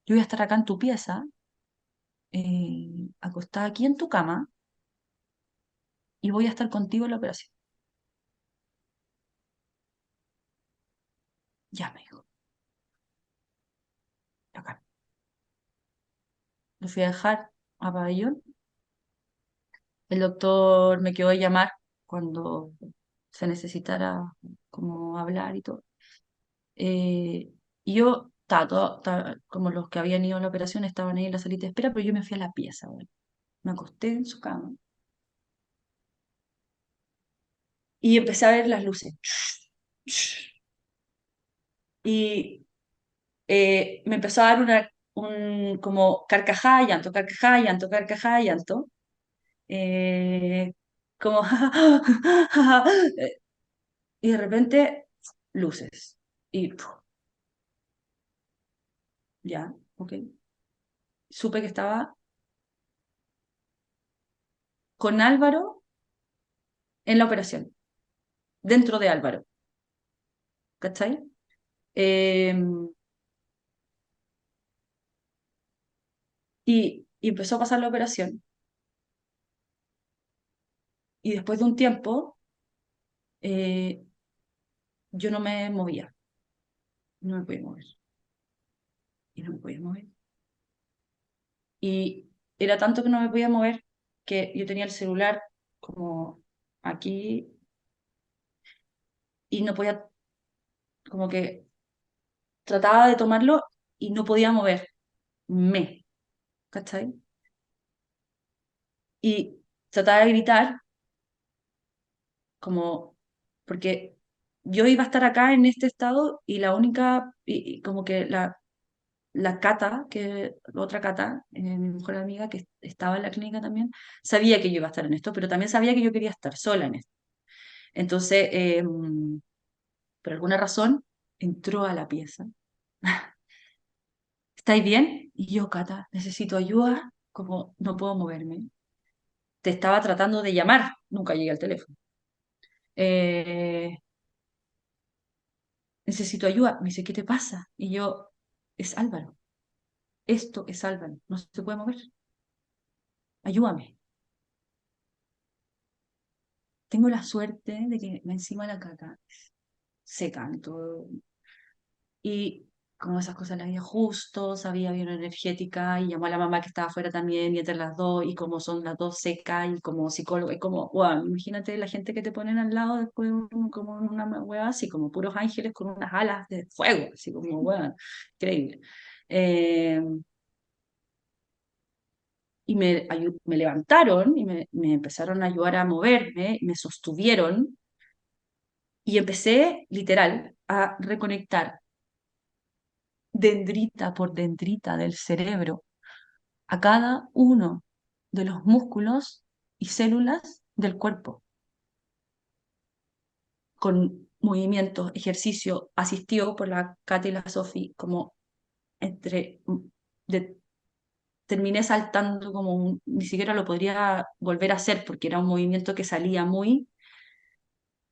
Yo voy a estar acá en tu pieza, acostada aquí en tu cama, y voy a estar contigo en la operación. Ya me dijo, acá. Lo fui a dejar a pabellón. El doctor me quedó a llamar cuando se necesitara como hablar y todo. Y yo, como los que habían ido a la operación estaban ahí en la salita de espera, pero yo me fui a la pieza, bueno. Me acosté en su cama y empecé a ver las luces. Y me empezó a dar un como carcajada, llanto, carcajada, llanto, carcajada, llanto. eh, como y de repente luces. Y ya, ok. Supe que estaba con Álvaro en la operación, dentro de Álvaro, ¿cachai? Eh, y empezó a pasar la operación. Y después de un tiempo, eh, yo no me movía, no me podía mover. Y no me podía mover. Y era tanto que no me podía mover que yo tenía el celular como aquí y no podía, como que trataba de tomarlo y no podía moverme, ¿cachai? Y trataba de gritar como, porque yo iba a estar acá en este estado y la única, y como que la Cata, que otra Cata, mi mejor amiga que estaba en la clínica también, sabía que yo iba a estar en esto, pero también sabía que yo quería estar sola en esto. Entonces, por alguna razón, entró a la pieza. ¿Estáis bien? Y yo, Cata, necesito ayuda, como no puedo moverme. Te estaba tratando de llamar, nunca llegué al teléfono. Eh, necesito ayuda. Me dice, ¿qué te pasa? Y yo, es Álvaro. Esto es Álvaro. No se puede mover. Ayúdame. Tengo la suerte de que encima la Cata seca en todo. Y como esas cosas las había justo, sabía bioenergética y llamó a la mamá que estaba afuera también y entre las dos y como son las dos secas y como psicólogo, es como, wow, imagínate la gente que te ponen al lado después como en una hueá así, como puros ángeles con unas alas de fuego, así como, wow, increíble. Eh, y me levantaron y me empezaron a ayudar a moverme, me sostuvieron y empecé literal a reconectar dendrita por dendrita del cerebro a cada uno de los músculos y células del cuerpo, con movimientos, ejercicio asistido por la Katy y la Sofi, como entre... de- terminé saltando como ni siquiera lo podría volver a hacer porque era un movimiento que salía muy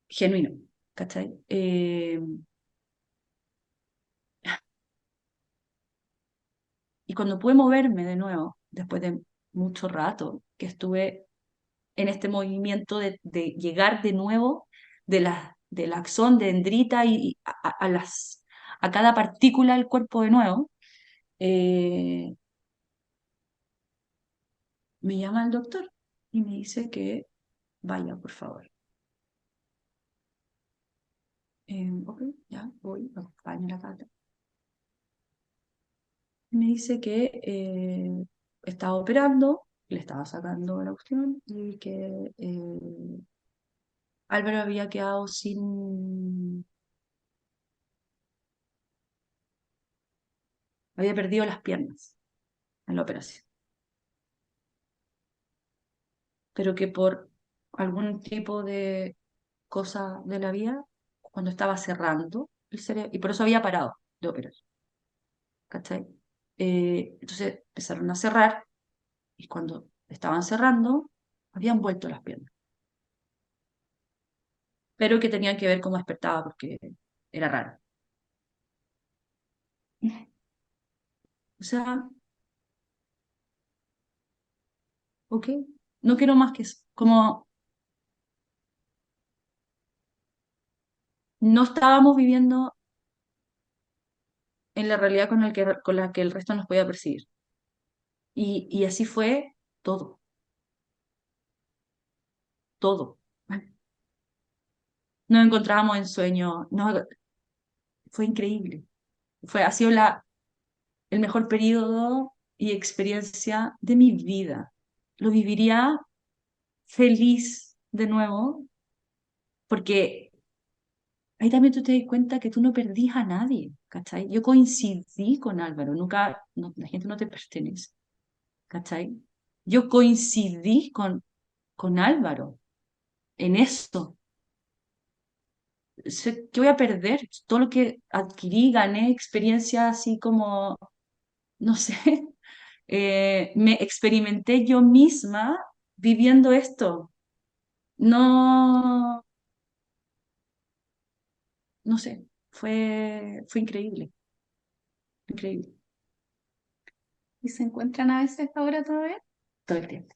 genuino, ¿cachai? Y cuando pude moverme de nuevo, después de mucho rato que estuve en este movimiento de llegar de nuevo del axón, de dendrita y a cada partícula del cuerpo de nuevo, eh, me llama el doctor y me dice que vaya, por favor. Ok, ya voy, acompaño a la Cata. Me dice que estaba operando, le estaba sacando la cuestión y que Álvaro había quedado sin... Había perdido las piernas en la operación, pero que por algún tipo de cosa de la vida, cuando estaba cerrando el cerebro, y por eso había parado de operar, ¿cachai? Entonces empezaron a cerrar, y cuando estaban cerrando, habían vuelto las piernas, pero que tenían que ver cómo despertaba, porque era raro. O sea, ok, no quiero más que eso. Como no estábamos viviendo en la realidad con la que el resto nos podía percibir. Y así fue todo, todo. Nos encontrábamos en sueños, fue increíble. Ha sido el mejor periodo y experiencia de mi vida. Lo viviría feliz de nuevo, porque ahí también tú te das cuenta que tú no perdís a nadie, ¿cachai? Yo coincidí con Álvaro, nunca, la gente no te pertenece, ¿cachai? Yo coincidí con Álvaro en esto. ¿Qué voy a perder? Todo lo que adquirí, gané experiencia así como, no sé, me experimenté yo misma viviendo esto. No, no sé, fue increíble, increíble. ¿Y se encuentran a veces ahora todavía? Todo el tiempo.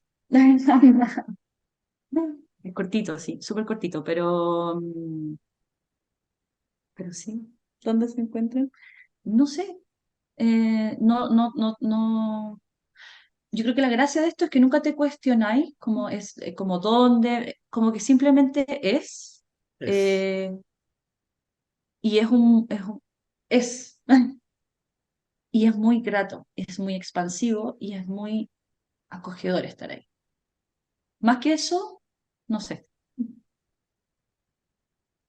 Es cortito, sí, súper cortito, pero sí. ¿Dónde se encuentran? No sé, no. Yo creo que la gracia de esto es que nunca te cuestionáis como dónde, como que simplemente es, Es. eh, y es, y es muy grato, es muy expansivo y es muy acogedor estar ahí. Más que eso, no sé.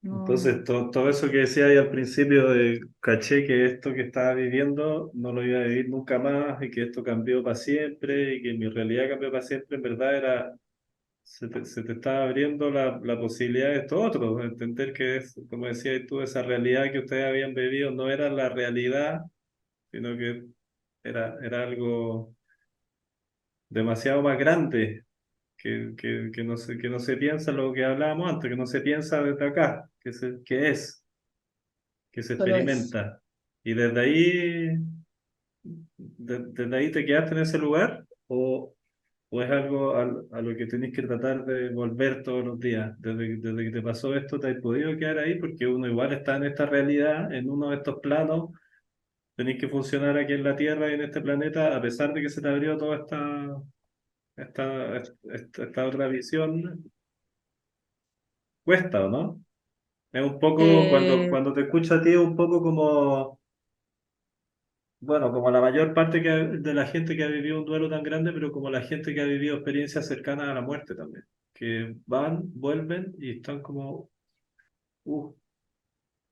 No, Entonces, todo eso que decía ahí al principio de caché que esto que estaba viviendo no lo iba a vivir nunca más y que esto cambió para siempre y que mi realidad cambió para siempre, en verdad se te estaba abriendo la posibilidad de esto otro, de entender que es, como decías tú, esa realidad que ustedes habían vivido no era la realidad, sino que era algo demasiado más grande que no se piensa lo que hablábamos antes, que no se piensa desde acá, que se solo es. experimenta. Y desde ahí te quedaste en ese lugar o es algo a lo que tenés que tratar de volver todos los días. Desde que te pasó esto, te has podido quedar ahí porque uno igual está en esta realidad, en uno de estos planos. Tenés que funcionar aquí en la Tierra y en este planeta, a pesar de que se te abrió toda esta otra visión, cuesta, ¿o no? Es un poco, Eh, cuando te escucho a ti, es un poco como, bueno, como la mayor parte de la gente que ha vivido un duelo tan grande, pero como la gente que ha vivido experiencias cercanas a la muerte también, que van, vuelven y están como, uh,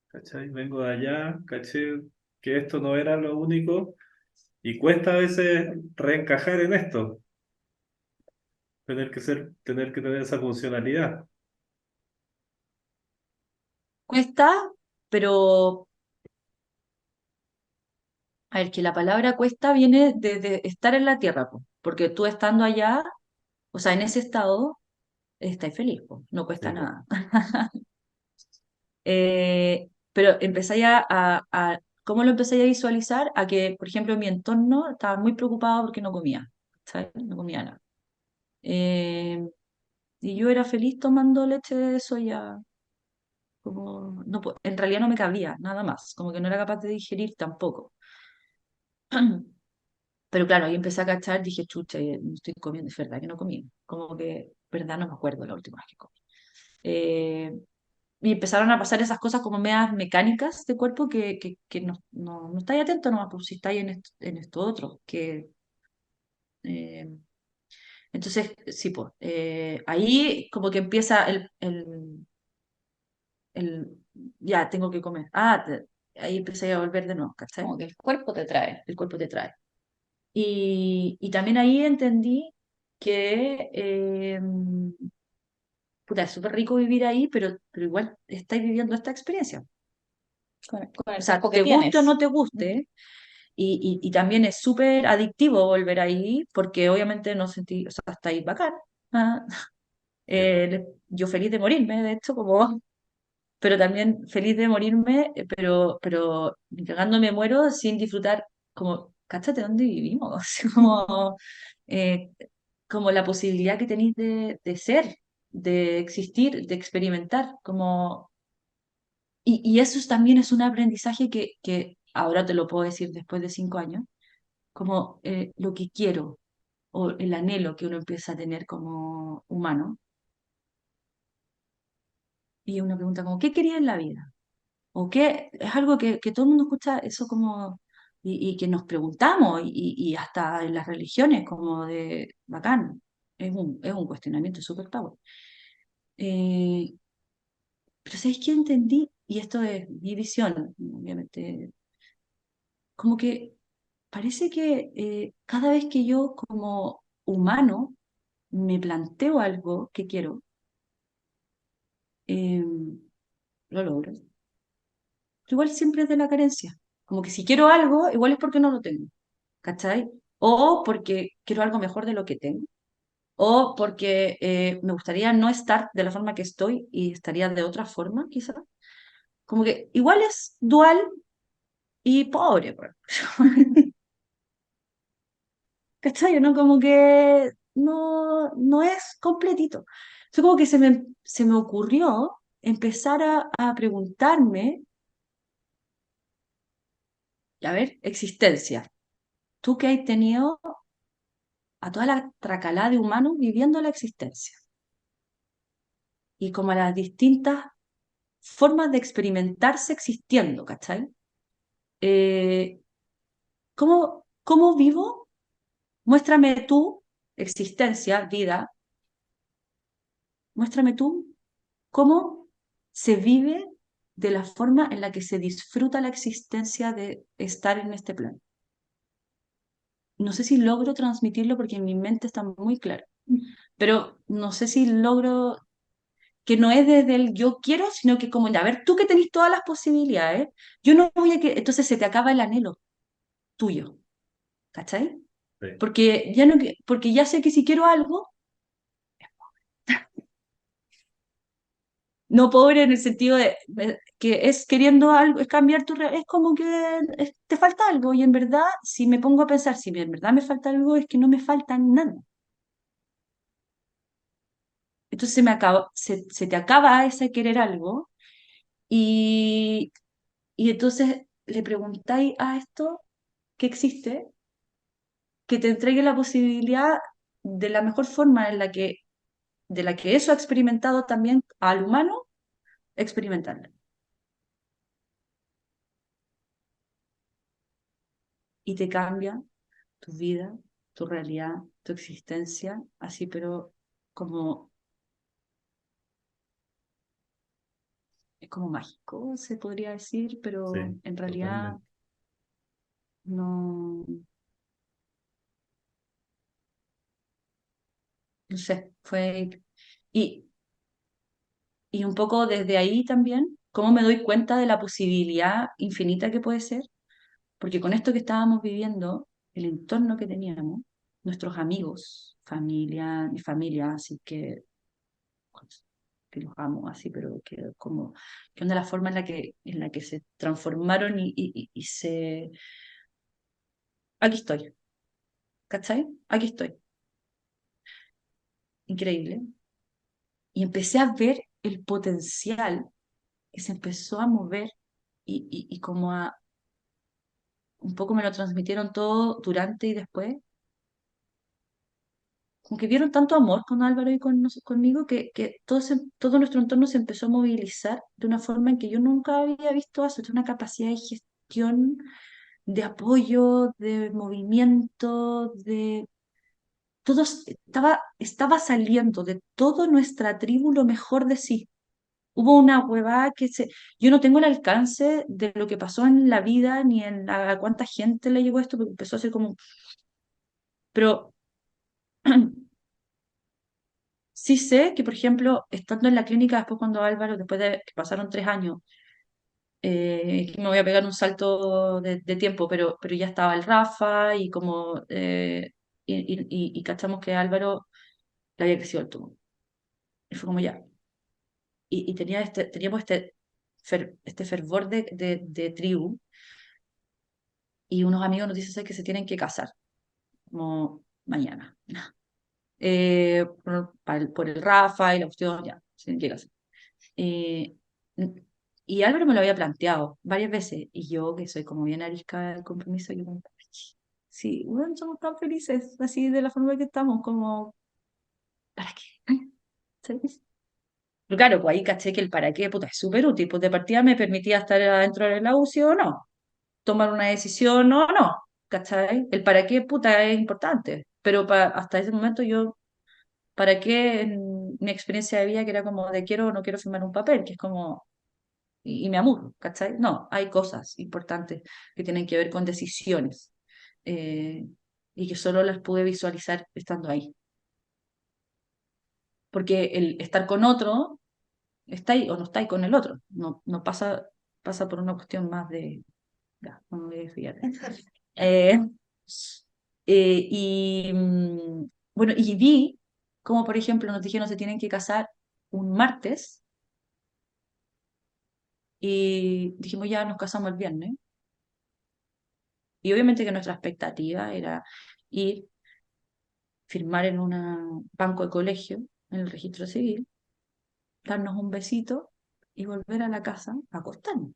¿cachai? Vengo de allá, caché que esto no era lo único y cuesta a veces reencajar en esto, tener que tener esa funcionalidad. cuesta, pero a ver, que la palabra cuesta viene de estar en la tierra, po, porque tú estando allá, o sea, en ese estado, estás feliz, po, no Sí, cuesta pues. nada. Pero empezáis ¿cómo lo empezáis a visualizar? A que, por ejemplo, en mi entorno estaba muy preocupado porque no comía, ¿sabes? No comía nada. Eh, y yo era feliz tomando leche de soya, como, no, en realidad no me cabía nada más, como que no era capaz de digerir tampoco. Pero claro, ahí empecé a cachar, dije, chucha, no estoy comiendo, es verdad que no comí. Como que, verdad, no me acuerdo la última vez que comí. Eh, y empezaron a pasar esas cosas como medias mecánicas de cuerpo que no estáis atento nomás, pues si estáis en esto otro. Eh, entonces, sí, pues, ahí como que empieza ya tengo que comer. Ahí empecé a volver de nuevo, ¿cachai? Como que el cuerpo te trae. El cuerpo te trae. Y también ahí entendí que puta, es súper rico vivir ahí, pero igual estáis viviendo esta experiencia. Con O el sea, cuerpo que te guste o tienes. no te guste, y también es súper adictivo volver ahí, porque obviamente no sentí, o sea, está ahí bacán. Ah, yo feliz de morirme, de hecho, como, pero también feliz de morirme, pero ni cagando me muero sin disfrutar, como, cáchate dónde vivimos, así eh, como la posibilidad que tenéis de ser, de existir, de experimentar, como, y también es un aprendizaje que ahora te lo puedo decir después de 5 años, como lo que quiero o el anhelo que uno empieza a tener como humano. Y uno pregunta como, ¿qué quería en la vida? ¿O qué? Es algo que todo el mundo escucha eso como, y que nos preguntamos, y hasta en las religiones, como de, bacán, es un cuestionamiento súper power. Eh, pero ¿sabéis qué entendí? Y esto es mi visión, obviamente, como que parece que cada vez que yo como humano me planteo algo que quiero, eh, lo logro. Igual siempre es de la carencia. Como que si quiero algo, igual es porque no lo tengo, ¿cachai? O porque quiero algo mejor de lo que tengo. O porque me gustaría no estar de la forma que estoy y estaría de otra forma, quizás. Como que igual es dual y pobre, pues. ¿Cachai? ¿No? Como que no es completito. Entonces como que se me ocurrió empezar a preguntarme, a ver, existencia. Tú que has tenido a toda la tracalada de humanos viviendo la existencia y como a las distintas formas de experimentarse existiendo, ¿cachai? Eh, ¿cómo vivo? Muéstrame tu existencia, vida, muéstrame tú cómo se vive de la forma en la que se disfruta la existencia de estar en este plano. No sé si logro transmitirlo porque en mi mente está muy claro, pero no sé si logro que no es desde el yo quiero, sino que como, a ver, tú que tenés todas las posibilidades, yo no voy a que, entonces se te acaba el anhelo tuyo, ¿cachai? Sí. Porque ya sé que si quiero algo, no pobre en el sentido de que es queriendo algo, es cambiar es como que te falta algo, y en verdad, si me pongo a pensar, si en verdad me falta algo, es que no me falta nada. Entonces se te acaba ese querer algo, y, y entonces le preguntáis a esto que existe, que te entregue la posibilidad de la mejor forma de la que eso ha experimentado también al humano, experimentarlo. Y te cambia tu vida, tu realidad, tu existencia, así, pero como, es como mágico, se podría decir, pero Sí, en realidad totalmente. no, no sé, y, y un poco desde ahí también, cómo me doy cuenta de la posibilidad infinita que puede ser. Porque con esto que estábamos viviendo, el entorno que teníamos, nuestros amigos, familia, mi familia, así que los amo así, pero que como, que onda la forma en la que se transformaron aquí estoy, ¿cachai? Aquí estoy, increíble. Y empecé a ver el potencial que se empezó a mover, y como un poco me lo transmitieron todo durante y después, como que vieron tanto amor con Álvaro y conmigo, que todo nuestro entorno se empezó a movilizar de una forma en que yo nunca había visto eso, de una capacidad de gestión, de apoyo, de movimiento, estaba saliendo de toda nuestra tribu lo mejor de sí. Hubo una huevada yo no tengo el alcance de lo que pasó en la vida, ni en a cuánta gente le llegó esto, porque empezó a ser como, pero sí sé que, por ejemplo, estando en la clínica, después cuando Álvaro, después de que pasaron 3 años, que me voy a pegar un salto de tiempo, pero ya estaba el Rafa y como, y cachamos que Álvaro le había crecido el tumor. Y fue como ya. Y teníamos este fervor de tribu, y unos amigos nos dicen que se tienen que casar, como mañana. Por el Rafa y la cuestión, ya, se tienen que casar. Eh, y Álvaro me lo había planteado varias veces, y yo, que soy como bien arisca al compromiso, yo como, sí, bueno, somos tan felices, así de la forma que estamos, como, ¿para qué? ¿Sabes? Pero claro, pues ahí caché que el para qué, puta, es súper útil, pues de partida me permitía estar adentro de la UCI o no, tomar una decisión o no, ¿cachai? El para qué, puta, es importante, pero hasta ese momento yo, ¿para qué en mi experiencia de vida que era como de quiero o no quiero firmar un papel, que es como y me aburro, ¿cachai? No, hay cosas importantes que tienen que ver con decisiones, eh, y que solo las pude visualizar estando ahí. Porque el estar con otro, está ahí o no está ahí con el otro, no pasa por una cuestión más de... Ya, no me voy a desviar. Eh, bueno, y vi como, por ejemplo, nos dijeron se tienen que casar un martes y dijimos ya nos casamos el viernes. Y obviamente que nuestra expectativa era ir, firmar en un banco de colegio, en el registro civil, darnos un besito y volver a la casa a acostarnos.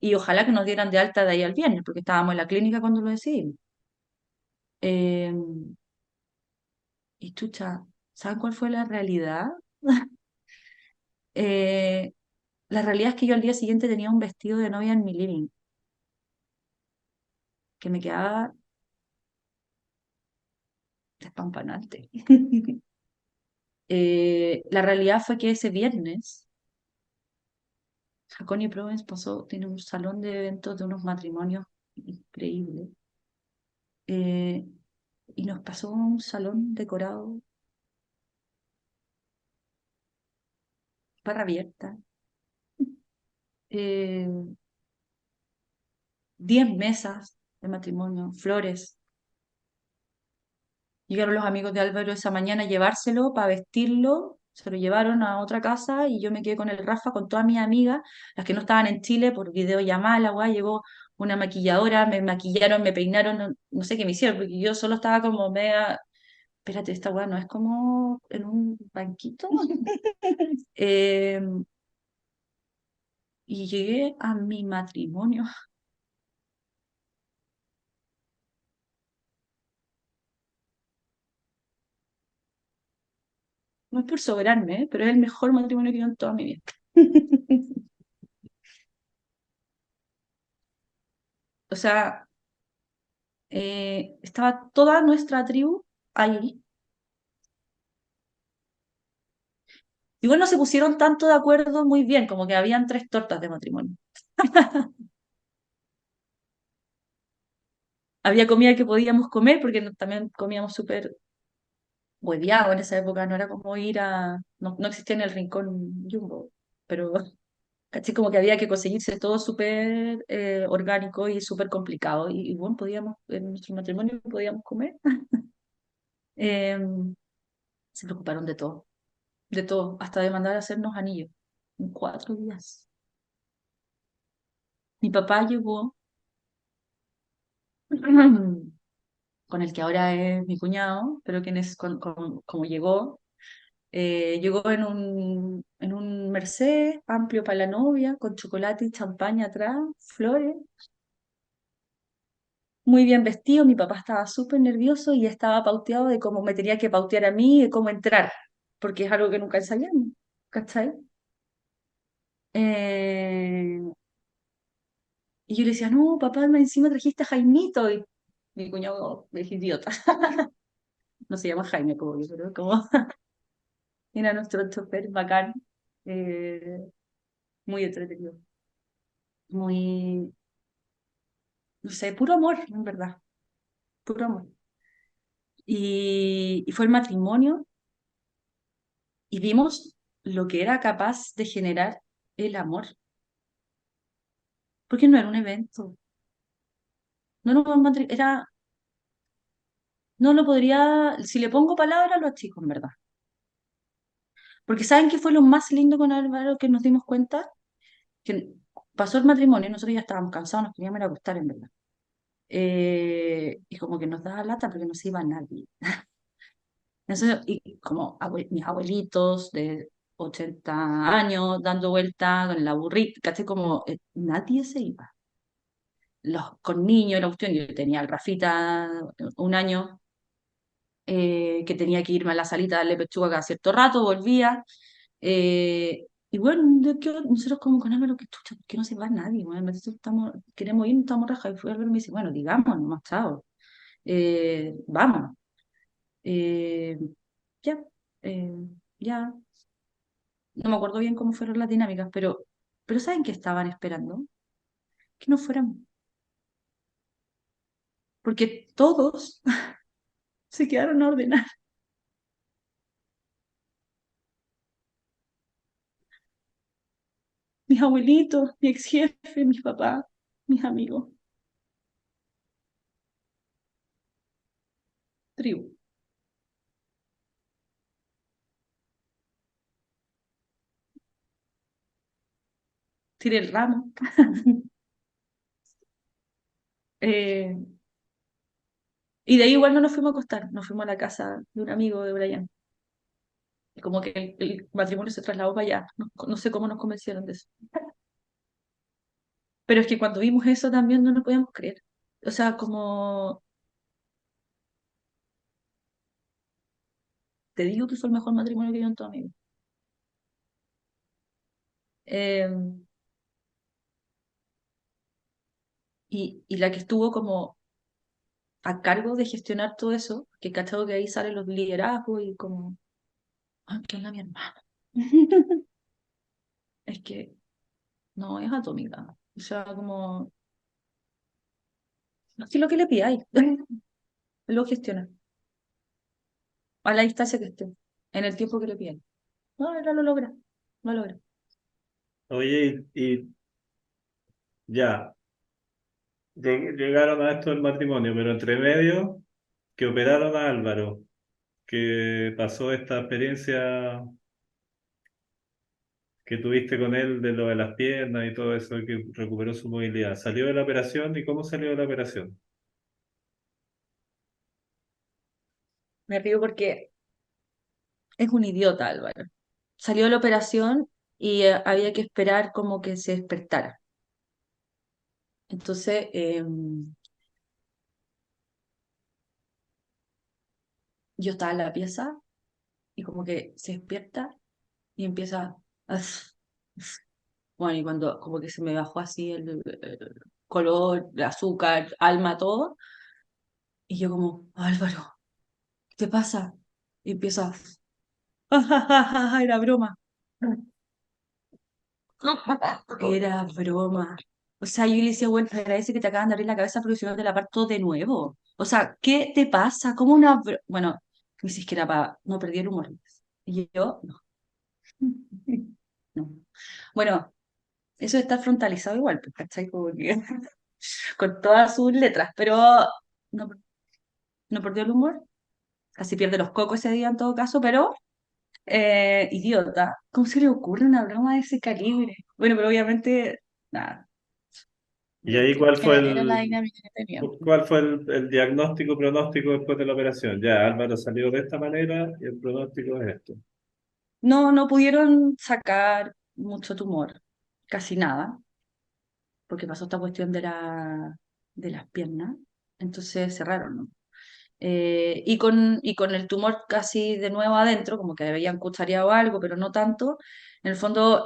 Y ojalá que nos dieran de alta de ahí al viernes, porque estábamos en la clínica cuando lo decidimos. Eh, y chucha, ¿saben cuál fue la realidad? Eh, la realidad es que yo al día siguiente tenía un vestido de novia en mi living, que me quedaba despampanante. La realidad fue que ese viernes Connie Provence tiene un salón de eventos de unos matrimonios increíbles. eh, y nos pasó un salón decorado, barra abierta, eh, 10 mesas de matrimonio, flores. Llegaron los amigos de Álvaro esa mañana a llevárselo para vestirlo, se lo llevaron a otra casa y yo me quedé con el Rafa, con todas mis amigas, las que no estaban en Chile por videollamada, la weá, llegó una maquilladora, me maquillaron, me peinaron, no sé qué me hicieron, porque yo solo estaba como media, espérate, esta weá no es como en un banquito. Eh, y llegué a mi matrimonio. No es por sobrarme, pero es el mejor matrimonio que he ido en toda mi vida. O sea, estaba toda nuestra tribu ahí. Igual no se pusieron tanto de acuerdo muy bien, como que habían 3 tortas de matrimonio. Había comida que podíamos comer, porque también comíamos súper hueviado en esa época, no era como ir a... No existía en el rincón Jumbo, pero caché como que había que conseguirse todo súper orgánico y súper complicado. Y bueno, en nuestro matrimonio podíamos comer. Em, Se preocuparon de todo, hasta de mandar a hacernos anillos en 4 días. Mi papá llegó con el que ahora es mi cuñado, pero quien es como llegó, llegó en un Mercedes amplio para la novia, con chocolate y champaña atrás, flores, muy bien vestido. Mi papá estaba súper nervioso y estaba pauteado de cómo me tenía que pautear a mí y de cómo entrar, porque es algo que nunca ensayamos, ¿cachai? Eh, y yo le decía, no, papá, encima trajiste a Jaimito. Y mi cuñado es idiota. No se llama Jaime como yo, pero como era nuestro chofer bacán. eh, muy entretenido, muy, no sé, puro amor, en verdad, puro amor. Y fue el matrimonio y vimos lo que era capaz de generar el amor, porque no era un evento, no era un era, no lo podría, si le pongo palabras, lo achico, en verdad. Porque ¿saben qué fue lo más lindo con Álvaro que nos dimos cuenta? Que pasó el matrimonio, nosotros ya estábamos cansados, nos queríamos ir a acostar, en verdad. Y como que nos daba lata porque no se iba nadie. Y como mis abuelitos de 80 años dando vuelta con la burrita, casi como nadie se iba. Con niños, la cuestión, yo tenía al Rafita 1 año, que tenía que irme a la salita a darle pechuga cada cierto rato, volvía. Y bueno, nosotros como con Álvaro, que chucha, ¿por qué no se va nadie? Bueno, nosotros queremos ir, no estamos rajas. Y fue Álvaro y me dice, bueno, digamos, nomás, chao. Vamos. Eh, ya, eh, ya. No me acuerdo bien cómo fueron las dinámicas, pero ¿saben qué estaban esperando? Que no fuéramos. Porque todos se quedaron a ordenar. Mis abuelitos, mi ex jefe, mis papás, mis amigos. Tribu. Tiré el ramo. Eh, y de ahí igual no nos fuimos a acostar, nos fuimos a la casa de un amigo de Brian. Como que el matrimonio se trasladó para allá. No, no sé cómo nos convencieron de eso. Pero es que cuando vimos eso también no nos podíamos creer. O sea, como te digo que fue el mejor matrimonio que yo en toda mi vida. Eh, y la que estuvo como a cargo de gestionar todo eso, que cachado que ahí salen los liderazgos y como, ay, ¿qué onda mi hermano? Es que no es atómica. O sea, como, no sé lo que le pidáis, lo gestiona, a la distancia que esté, en el tiempo que le pidáis. No, él lo logra, lo logra. Oye, y ya, llegaron a esto del matrimonio, pero entre medio, que operaron a Álvaro, que pasó esta experiencia que tuviste con él de lo de las piernas y todo eso, que recuperó su movilidad. ¿Salió de la operación y cómo salió de la operación? Me río porque es un idiota, Álvaro. Salió de la operación y había que esperar como que se despertara. Entonces, yo estaba en la pieza y como que se despierta y empieza a... Bueno, y cuando como que se me bajó así el color, el azúcar, alma, todo, y yo como, Álvaro, ¿qué te pasa? Y empieza, era broma, era broma. O sea, yo le decía, bueno, agradece que te acaban de abrir la cabeza porque si no te la parto de nuevo. O sea, ¿qué te pasa? ¿Cómo una... Bueno, ni siquiera para... No perdí el humor. Y yo, no. No. Bueno, eso está frontalizado igual, pues, ¿cachai? Como que con todas sus letras, pero no, no perdió el humor, casi pierde los cocos ese día en todo caso, pero idiota, ¿cómo se le ocurre una broma de ese calibre? Bueno, pero obviamente, nada, ¿Y ahí divertido. Era la dinámica que teníamos. cuál fue el diagnóstico, pronóstico después de la operación? Ya, Álvaro salió de esta manera y el pronóstico es esto. No, no pudieron sacar mucho tumor, casi nada, porque pasó esta cuestión de las piernas, entonces cerraron, ¿no? Y con el tumor casi de nuevo adentro, como que habían cuchareado algo, pero no tanto. En el fondo,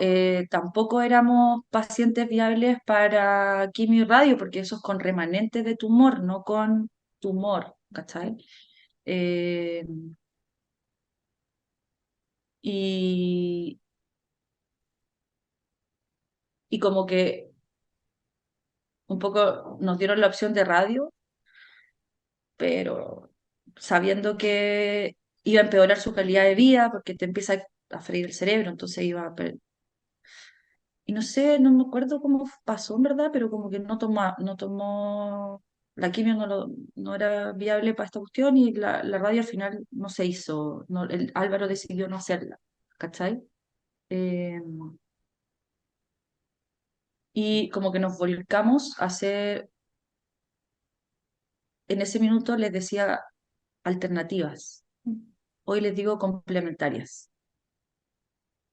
tampoco éramos pacientes viables para quimio y radio, porque eso es con remanentes de tumor, no con tumor, ¿cachai? Eh, y, y como que un poco nos dieron la opción de radio, pero sabiendo que iba a empeorar su calidad de vida porque te empieza a freír el cerebro, entonces iba a... Y no sé, no me acuerdo cómo pasó en verdad, pero como que no tomó, la quimio no era viable para esta cuestión y la radio al final no se hizo, Álvaro decidió no hacerla, ¿cachai? Eh, y como que nos volcamos a hacer, en ese minuto les decía alternativas, hoy les digo complementarias,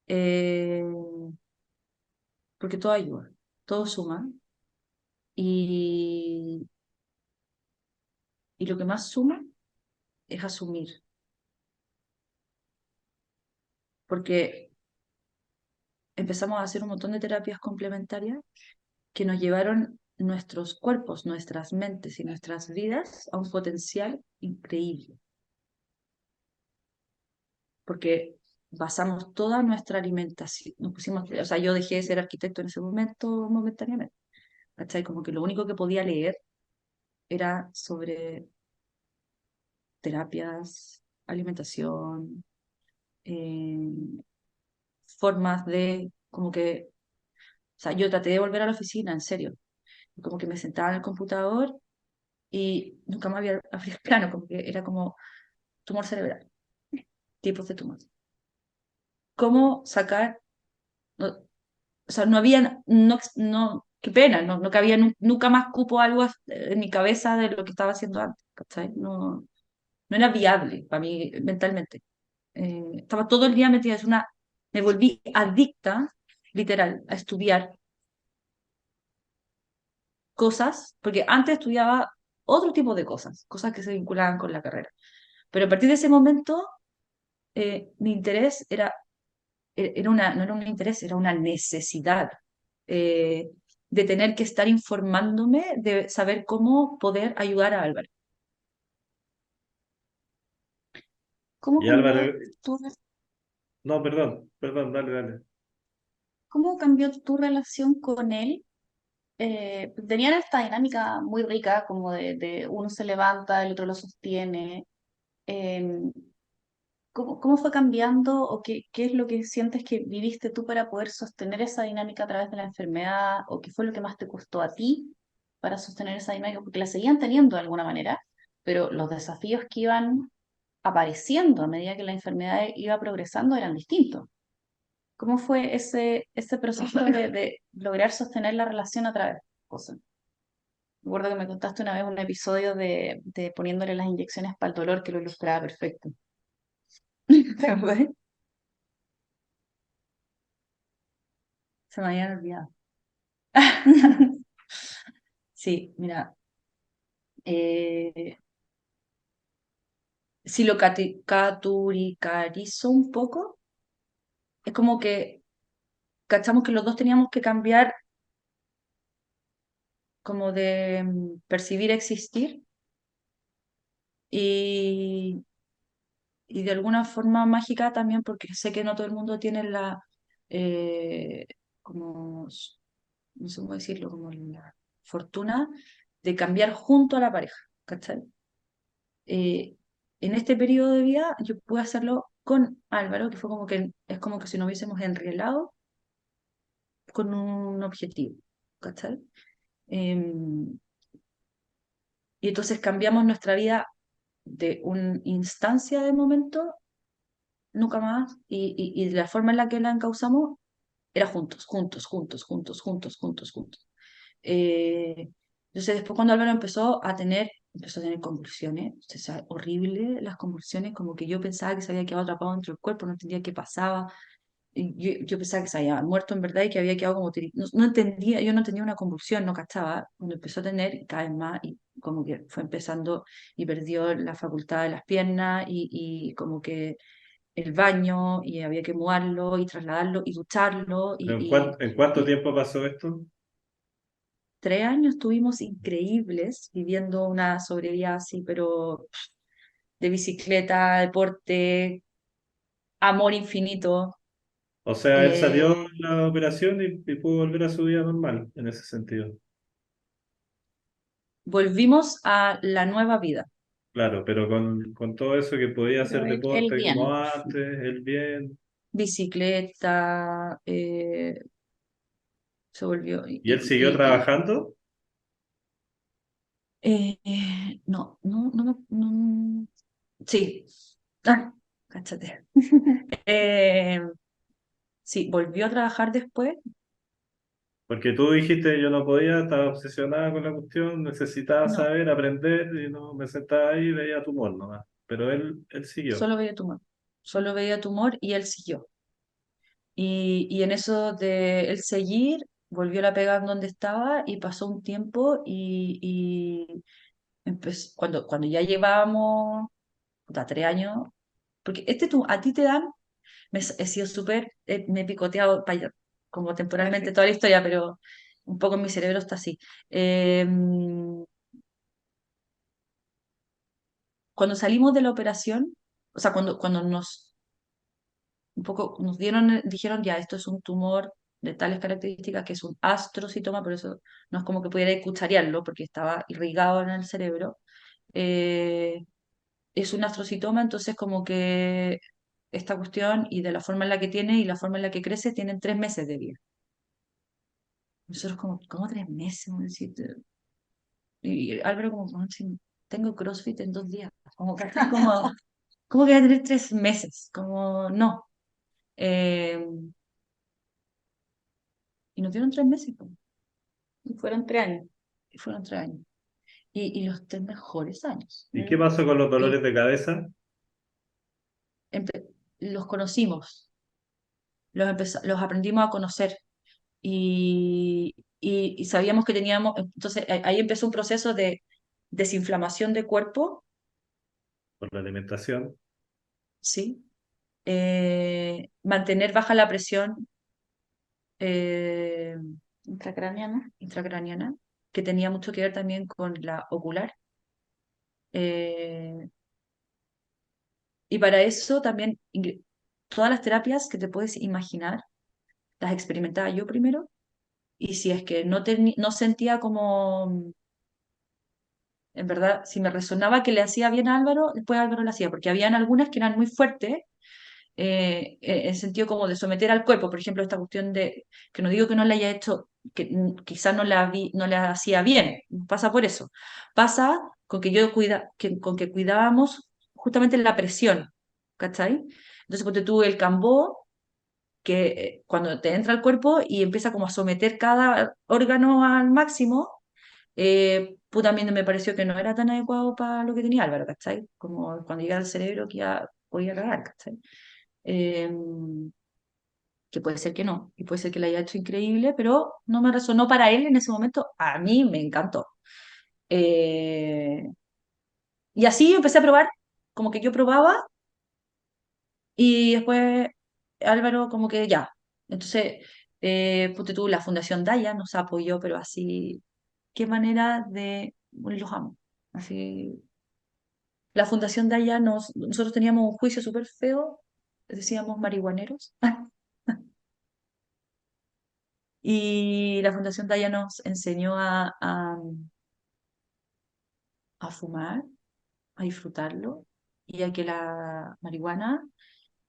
eh, porque todo ayuda, todo suma y, y lo que más suma es asumir, porque empezamos a hacer un montón de terapias complementarias que nos llevaron nuestros cuerpos, nuestras mentes y nuestras vidas a un potencial increíble, porque basamos toda nuestra alimentación, nos pusimos, o sea, yo dejé de ser arquitecto en ese momento momentáneamente, ¿cachai? Como que lo único que podía leer era sobre terapias, alimentación, eh, formas de, como que, o sea, yo traté de volver a la oficina, en serio, como que me sentaba en el computador y nunca me había abierto el plano, como que era como tumor cerebral, tipos de tumor. ¿Cómo sacar? No, o sea, no había, no, qué pena, no cabía, nunca más cupo algo en mi cabeza de lo que estaba haciendo antes, ¿cachai? No era viable para mí mentalmente. Estaba todo el día metida, me volví adicta, literal, a estudiar cosas, porque antes estudiaba otro tipo de cosas, cosas que se vinculaban con la carrera. Pero a partir de ese momento, mi interés no era un interés, era una necesidad eh, de tener que estar informándome, de saber cómo poder ayudar a Álvaro. ¿Cómo Y Álvaro, cambió tu, no, perdón, dale, dale. cómo cambió tu relación con él? Tenían esta dinámica muy rica, como de uno se levanta, el otro lo sostiene. Em, ¿Cómo fue cambiando o qué es lo que sientes que viviste tú para poder sostener esa dinámica a través de la enfermedad? ¿O qué fue lo que más te costó a ti para sostener esa dinámica? Porque la seguían teniendo de alguna manera, pero los desafíos que iban apareciendo a medida que la enfermedad iba progresando eran distintos. ¿Cómo fue ese proceso de lograr sostener la relación a través de cosas? Recuerdo que me contaste una vez un episodio de poniéndole las inyecciones para el dolor que lo ilustraba perfecto. ¿Te acuerdas? Se me habían olvidado. Sí, mira, eh, si lo caturicarizo un poco, es como que cachamos que los dos teníamos que cambiar como de percibir existir y, y de alguna forma mágica también, porque sé que no todo el mundo tiene eh, como, no sé cómo decirlo, como la fortuna de cambiar junto a la pareja, ¿cachai? eh, en este periodo de vida yo pude hacerlo con Álvaro, que fue como que es como que si nos hubiésemos enrielado con un objetivo, ¿cachai? Em, y entonces cambiamos nuestra vida de una instancia de momento, nunca más, y la forma en la que la encauzamos era juntos, juntos, juntos, juntos, juntos, juntos, juntos. Eh, entonces después cuando Álvaro empezó a tener convulsiones, o sea, horrible las convulsiones, como que yo pensaba que se había quedado atrapado dentro del cuerpo, no entendía qué pasaba, y yo pensaba que se había muerto en verdad y que había quedado como no entendía, yo no tenía una convulsión, no cachaba, cuando empezó a tener cada vez más y como que fue empezando y perdió la facultad de las piernas y como que el baño y había que mudarlo y trasladarlo y ducharlo ¿Pero en y cuánto tiempo pasó esto? 3 años tuvimos increíbles viviendo una sobrevida así, pero de bicicleta, deporte, amor infinito. O sea, él salió Eh, de la operación y pudo volver a su vida normal en ese sentido. Volvimos a la nueva vida, Claro, pero con todo eso que podía Pero hacer él deporte como bien. antes, él bien. bicicleta, se volvió. ¿Y él siguió trabajando? No, no, no, no, sí, ah, cáchate. Eh, sí, volvió a trabajar después. Porque tú dijiste yo no podía, estaba obsesionada con la cuestión, necesitaba No, saber, aprender, y no me sentaba ahí y veía tumor nomás. Pero él siguió. solo veía tumor y él siguió. Y en eso de él seguir, volvió a la pega en donde estaba y pasó un tiempo y cuando ya llevábamos puta, 3 años, porque a ti te dan, he sido súper, me he picoteado como temporalmente toda la historia, pero un poco en mi cerebro está así. Eh, Cuando salimos de la operación, o sea, cuando un poco nos dijeron ya, esto es un tumor de tales características que es un astrocitoma, por eso no es como que pudiera cucharearlo porque estaba irrigado en el cerebro. Eh, es un astrocitoma, entonces como que esta cuestión y de la forma en la que tiene y la forma en la que crece tienen 3 meses de vida. Nosotros como, ¿cómo 3 meses? Y Álvaro como, "No, si tengo CrossFit en 2 días. Como que como, ¿cómo que voy a tener 3 meses? Como, no. Eh, y nos dieron 3 meses, po. Y fueron 3 años. Y fueron 3 años. Y los 3 mejores años. ¿Y qué pasó con los Y dolores de cabeza? los conocimos, los aprendimos a conocer y sabíamos que teníamos, entonces ahí empezó un proceso de desinflamación de cuerpo, Por la alimentación. ¿sí? Mantener baja la presión eh, Intracraniana. intracraniana, que tenía mucho que ver también con la ocular. Eh, y para eso también todas las terapias que te puedes imaginar, las experimentaba yo primero, y si es que no sentía como, en verdad, si me resonaba que le hacía bien a Álvaro, después Álvaro lo hacía, porque habían algunas que eran muy fuertes, en sentido como de someter al cuerpo, por ejemplo, esta cuestión de, que no digo que no le haya hecho, que quizás no la hacía bien, pasa por eso, pasa con que con que cuidábamos justamente la presión, ¿cachai? Entonces, porque tú el cambó, que cuando te entra al cuerpo y empieza como a someter cada órgano al máximo, también me pareció que no era tan adecuado para lo que tenía Álvaro, ¿cachai? Como cuando llega al cerebro que ya podía cagar, ¿cachai? Eh, que puede ser que no, y puede ser que la haya hecho increíble, pero no me resonó para él en ese momento, a mí me encantó. Eh, y así empecé a probar, como que yo probaba, y después Álvaro como que ya. Entonces, ponte tú, la Fundación Daya nos apoyó, pero así, qué manera de, bueno, los amo. Así, la Fundación Daya nosotros teníamos un juicio súper feo, decíamos marihuaneros. Y la Fundación Daya nos enseñó a fumar, a disfrutarlo, y a que la marihuana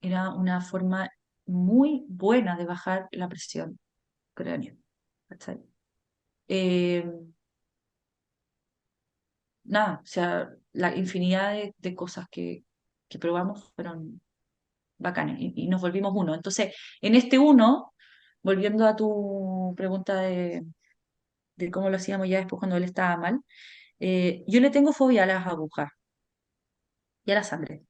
era una forma muy buena de bajar la presión craneal. ¿Cachai? Eh, Nada, o sea, la infinidad de cosas que probamos fueron bacanas y nos volvimos uno. Entonces, en este uno, volviendo a tu pregunta de cómo lo hacíamos ya después cuando él estaba mal, yo le tengo fobia a las agujas y a la sangre.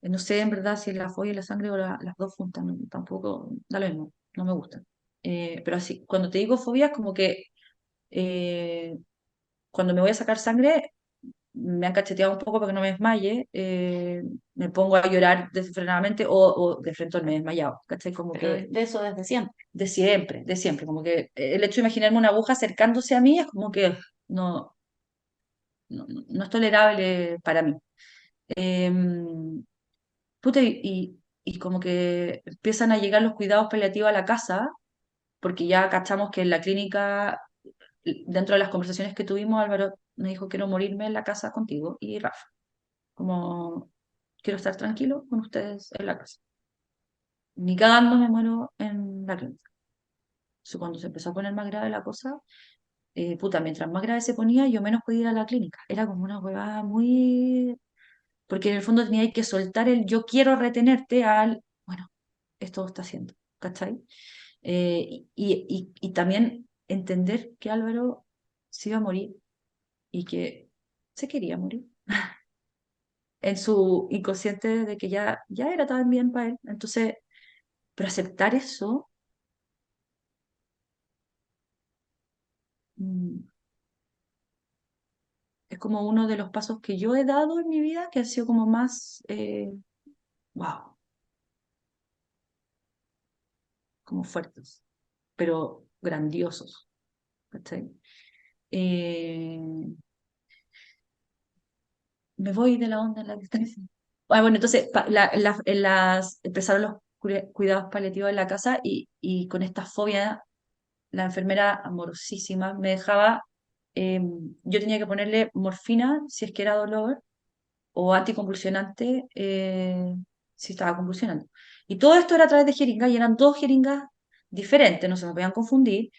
No sé en verdad si es la fobia y la sangre o las dos juntas, tampoco da lo mismo, no me gustan. Pero así, cuando te digo fobia, es como que eh, cuando me voy a sacar sangre, me han cacheteado un poco para que no me desmaye, me pongo a llorar desenfrenadamente o de frente me he desmayado, ¿cachai? Como Pero que de eso desde siempre. de siempre, como que el hecho de imaginarme una aguja acercándose a mí es como que no, no es tolerable para mí. Puta, y como que empiezan a llegar los cuidados paliativos a la casa, porque ya cachamos que en la clínica, dentro de las conversaciones que tuvimos, Álvaro me dijo, quiero morirme en la casa contigo y Rafa, como quiero estar tranquilo con ustedes en la casa. Ni cagando me muero en la clínica. Entonces, cuando se empezó a poner más grave la cosa, puta, mientras más grave se ponía, yo menos podía ir a la clínica. Era como una huevada muy... Porque en el fondo tenía que soltar el yo quiero retenerte al, bueno, esto está haciendo, ¿cachai? Y también entender que Álvaro se iba a morir y que se quería morir en su inconsciente de que ya era tan bien para él. Entonces, pero aceptar eso, mm, es como uno de los pasos que yo he dado en mi vida que ha sido como más, wow, como fuertes, pero grandiosos, ¿cachai? Eh, Me voy de la onda en la que estoy. Ah, bueno, entonces empezaron los cuidados paliativos en la casa y con esta fobia, la enfermera amorosísima me dejaba, eh, yo tenía que ponerle morfina si es que era dolor o anticonvulsionante si estaba convulsionando. Y todo esto era a través de jeringas y eran dos jeringas diferentes, no se me podían confundir.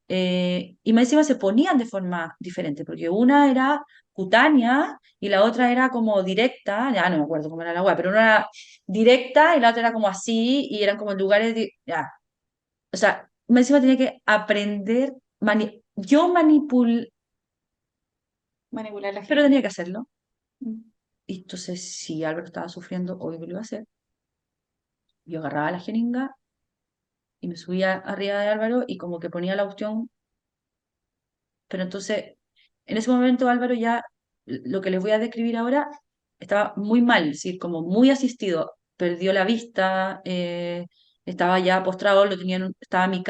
Y más encima se ponían de forma diferente, porque una era cutánea y la otra era como directa, ya no me acuerdo cómo era la web, pero una era directa y la otra era como así y eran como en lugares, ya. O sea, más encima tenía que aprender, yo Manipular la pero gente. tenía que hacerlo. Y entonces, si Álvaro estaba sufriendo, obvio que lo iba a hacer. Yo agarraba la jeringa y me subía arriba de Álvaro y como que ponía la cuestión, pero entonces, en ese momento Álvaro ya, lo que les voy a describir ahora, estaba muy mal, es decir, como muy asistido, perdió la vista, estaba ya postrado, estaba en mi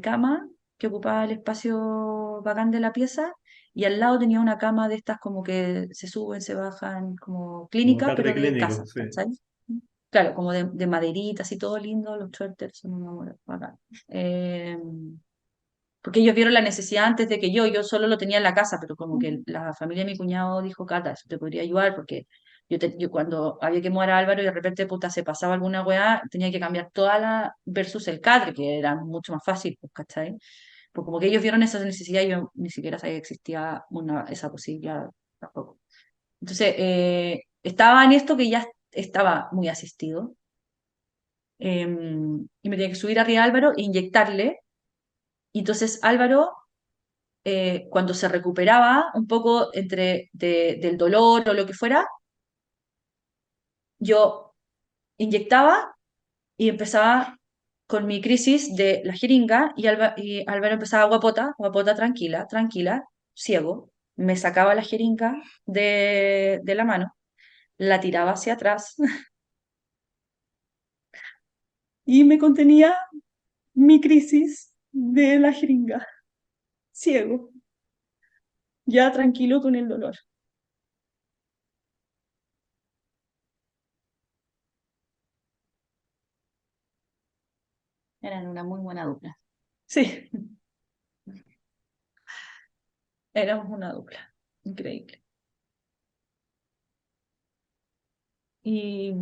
cama, que ocupaba el espacio bacán de la pieza, y al lado tenía una cama de estas como que se suben, se bajan, como Como clínica, catre pero de clínico, casa, sí. ¿cachai? Claro, como de maderita, así todo lindo, los shelters son una bacán. Porque ellos vieron la necesidad antes de que yo solo lo tenía en la casa, pero como que la familia de mi cuñado dijo, Cata, eso te podría ayudar, porque yo cuando había que mudar a Álvaro y de repente puta se pasaba alguna weá, tenía que cambiar toda la versus el cadre, que era mucho más fácil, pues, ¿cachai? Pues como que ellos vieron esa necesidad y yo ni siquiera sabía que existía esa posibilidad tampoco. Entonces, estaba en esto que ya estaba muy asistido, y me tenía que subir arriba a Álvaro e inyectarle, y entonces Álvaro cuando se recuperaba un poco del dolor o lo que fuera, yo inyectaba y empezaba con mi crisis de la jeringa y Álvaro empezaba guapota, guapota, tranquila, tranquila, ciego. Me sacaba la jeringa de la mano, la tiraba hacia atrás y me contenía mi crisis de la jeringa, ciego, ya tranquilo con el dolor. Eran una muy buena dupla. Sí, éramos una dupla, increíble. Y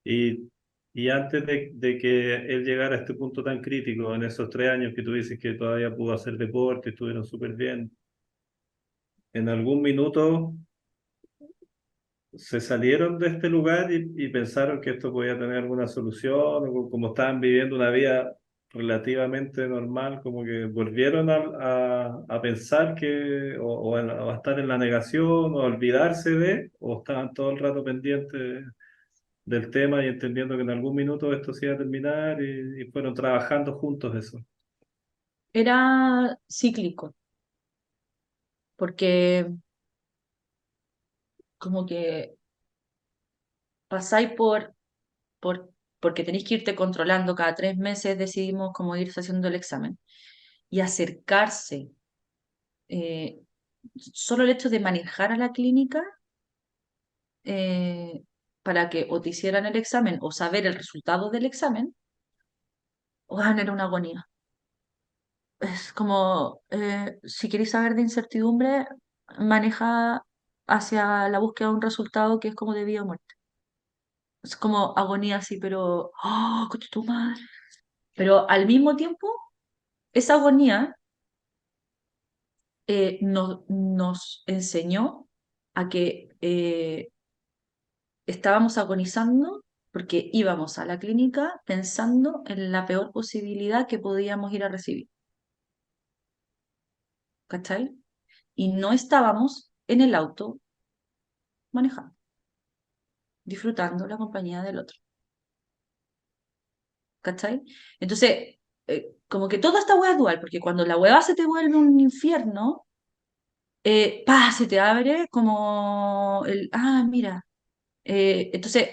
Y, y antes de que él llegara a este punto tan crítico, en esos 3 años que tú dices que todavía pudo hacer deporte, estuvieron súper bien, en algún minuto se salieron de este lugar y pensaron que esto podía tener alguna solución, o como estaban viviendo una vida relativamente normal, como que volvieron a pensar que, o a estar en la negación, o a olvidarse o estaban todo el rato pendientes del tema y entendiendo que en algún minuto esto se iba a terminar y fueron trabajando juntos eso. era cíclico, porque como que pasáis porque tenéis que irte controlando, cada 3 meses decidimos cómo ir haciendo el examen y acercarse. Solo el hecho de manejar a la clínica, eh, para que o te hicieran el examen o saber el resultado del examen, era una agonía. Es como, si queréis saber de incertidumbre, maneja hacia la búsqueda de un resultado que es como de vida o muerte. Es como agonía así, pero, ¡oh, coche tu madre! Pero al mismo tiempo, esa agonía nos enseñó a que estábamos agonizando porque íbamos a la clínica pensando en la peor posibilidad que podíamos ir a recibir, ¿cachai? Y no estábamos en el auto manejando, disfrutando la compañía del otro, ¿cachai? Entonces, como que toda esta hueá es dual, porque cuando la hueá se te vuelve un infierno, se te abre como mira. Entonces,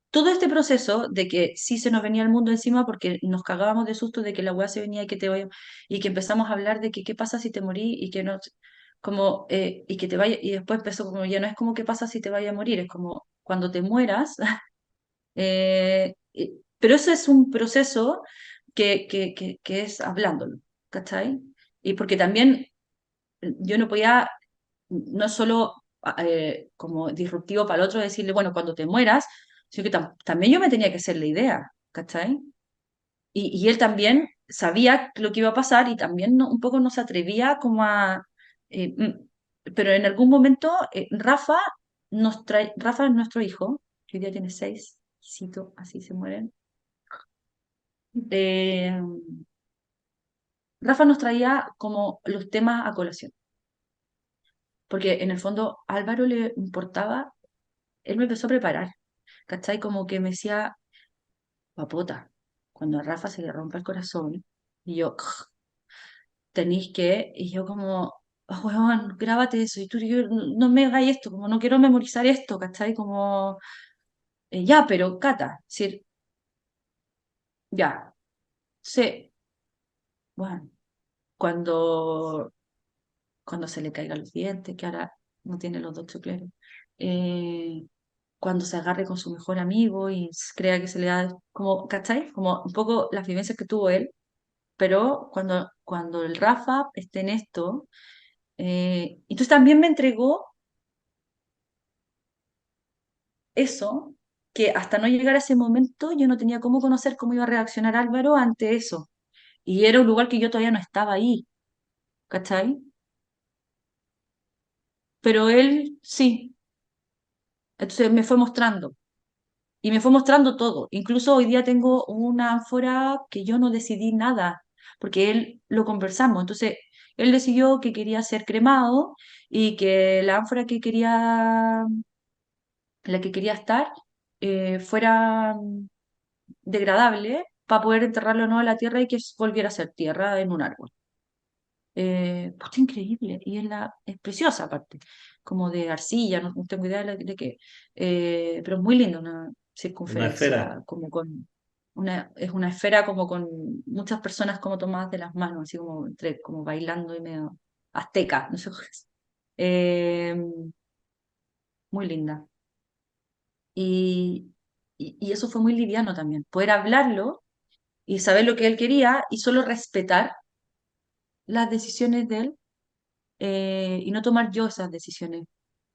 todo este proceso de que sí se nos venía el mundo encima porque nos cagábamos de susto de que la weá se venía y que te vaya, y que empezamos a hablar de que qué pasa si te morí y que no, como, y que te vaya, y después empezó como ya no es como qué pasa si te vaya a morir, es como cuando te mueras, pero eso es un proceso que es hablándolo, ¿cachai? Y porque también yo no podía, no solo como disruptivo para el otro decirle, bueno, cuando te mueras, sino que también yo me tenía que hacer la idea, ¿cachai? Y él también sabía lo que iba a pasar y también un poco no se atrevía como a... pero en algún momento Rafa es nuestro hijo, que hoy día tiene 6, cito, así se mueren. Eh, Rafa nos traía como los temas a colación, porque en el fondo a Álvaro le importaba, él me empezó a preparar, ¿cachai? Como que me decía, papota, cuando a Rafa se le rompa el corazón, y yo, tenéis que, y yo como, weón, grábate eso, y tú, yo, no me hagáis esto, como no quiero memorizar esto, ¿cachai? Como, ya, pero Cata, decir, ya, sé, bueno, cuando, cuando se le caigan los dientes, que ahora no tiene los dos claros, cuando se agarre con su mejor amigo y crea que se le da, como, ¿cachai? Como un poco las vivencias que tuvo él, pero cuando el Rafa esté en esto, entonces también me entregó eso, que hasta no llegar a ese momento yo no tenía cómo conocer cómo iba a reaccionar Álvaro ante eso. Y era un lugar que yo todavía no estaba ahí, ¿cachai? Pero él sí. Entonces me fue mostrando. Y me fue mostrando todo. Incluso hoy día tengo una ánfora que yo no decidí nada, porque él lo conversamos. Entonces, él decidió que quería ser cremado y que la ánfora que quería, en la que quería estar, fuera degradable para poder enterrarlo no a la tierra y que volviera a ser tierra en un árbol. Pues increíble. Y es preciosa aparte, como de arcilla, no tengo idea de qué. Pero es muy linda, una Una esfera. circunferencia, como con es una esfera como con muchas personas como tomadas de las manos, así como entre, como bailando y medio azteca, no sé. Eh, Muy linda. Y, y eso fue muy liviano también, poder hablarlo y saber lo que él quería y solo respetar las decisiones de él, y no tomar yo esas decisiones,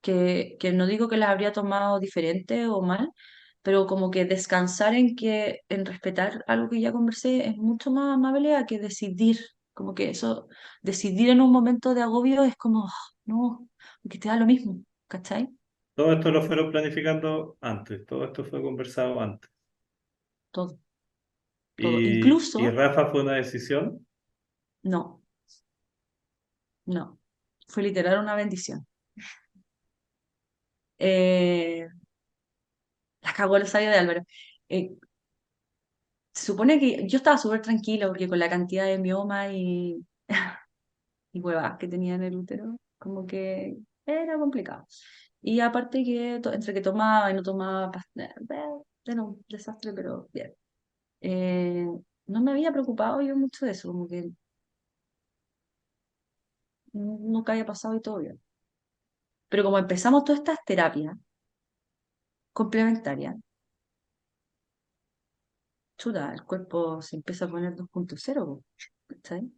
que no digo que las habría tomado diferente o mal, pero como que descansar en respetar algo que ya conversé es mucho más amable a que decidir, como que eso, decidir en un momento de agobio es como, no, que te da lo mismo, ¿cachai? Todo esto lo fueron planificando antes, todo esto fue conversado antes. Todo, todo. Y Incluso, Rafa fue una decisión. no, no, fue literal una bendición. Eh, la cagó el sabio de Álvaro. Eh, Se supone que yo estaba súper tranquila porque con la cantidad de mioma y huevas que tenía en el útero, como que era complicado. Y aparte que entre que tomaba y no tomaba era un desastre, pero bien. Eh, no me había preocupado yo mucho de eso, como que nunca había pasado y todo bien. Pero como empezamos todas estas terapias, complementaria. Chuta, el cuerpo se empieza a poner 2.0, ¿cachai?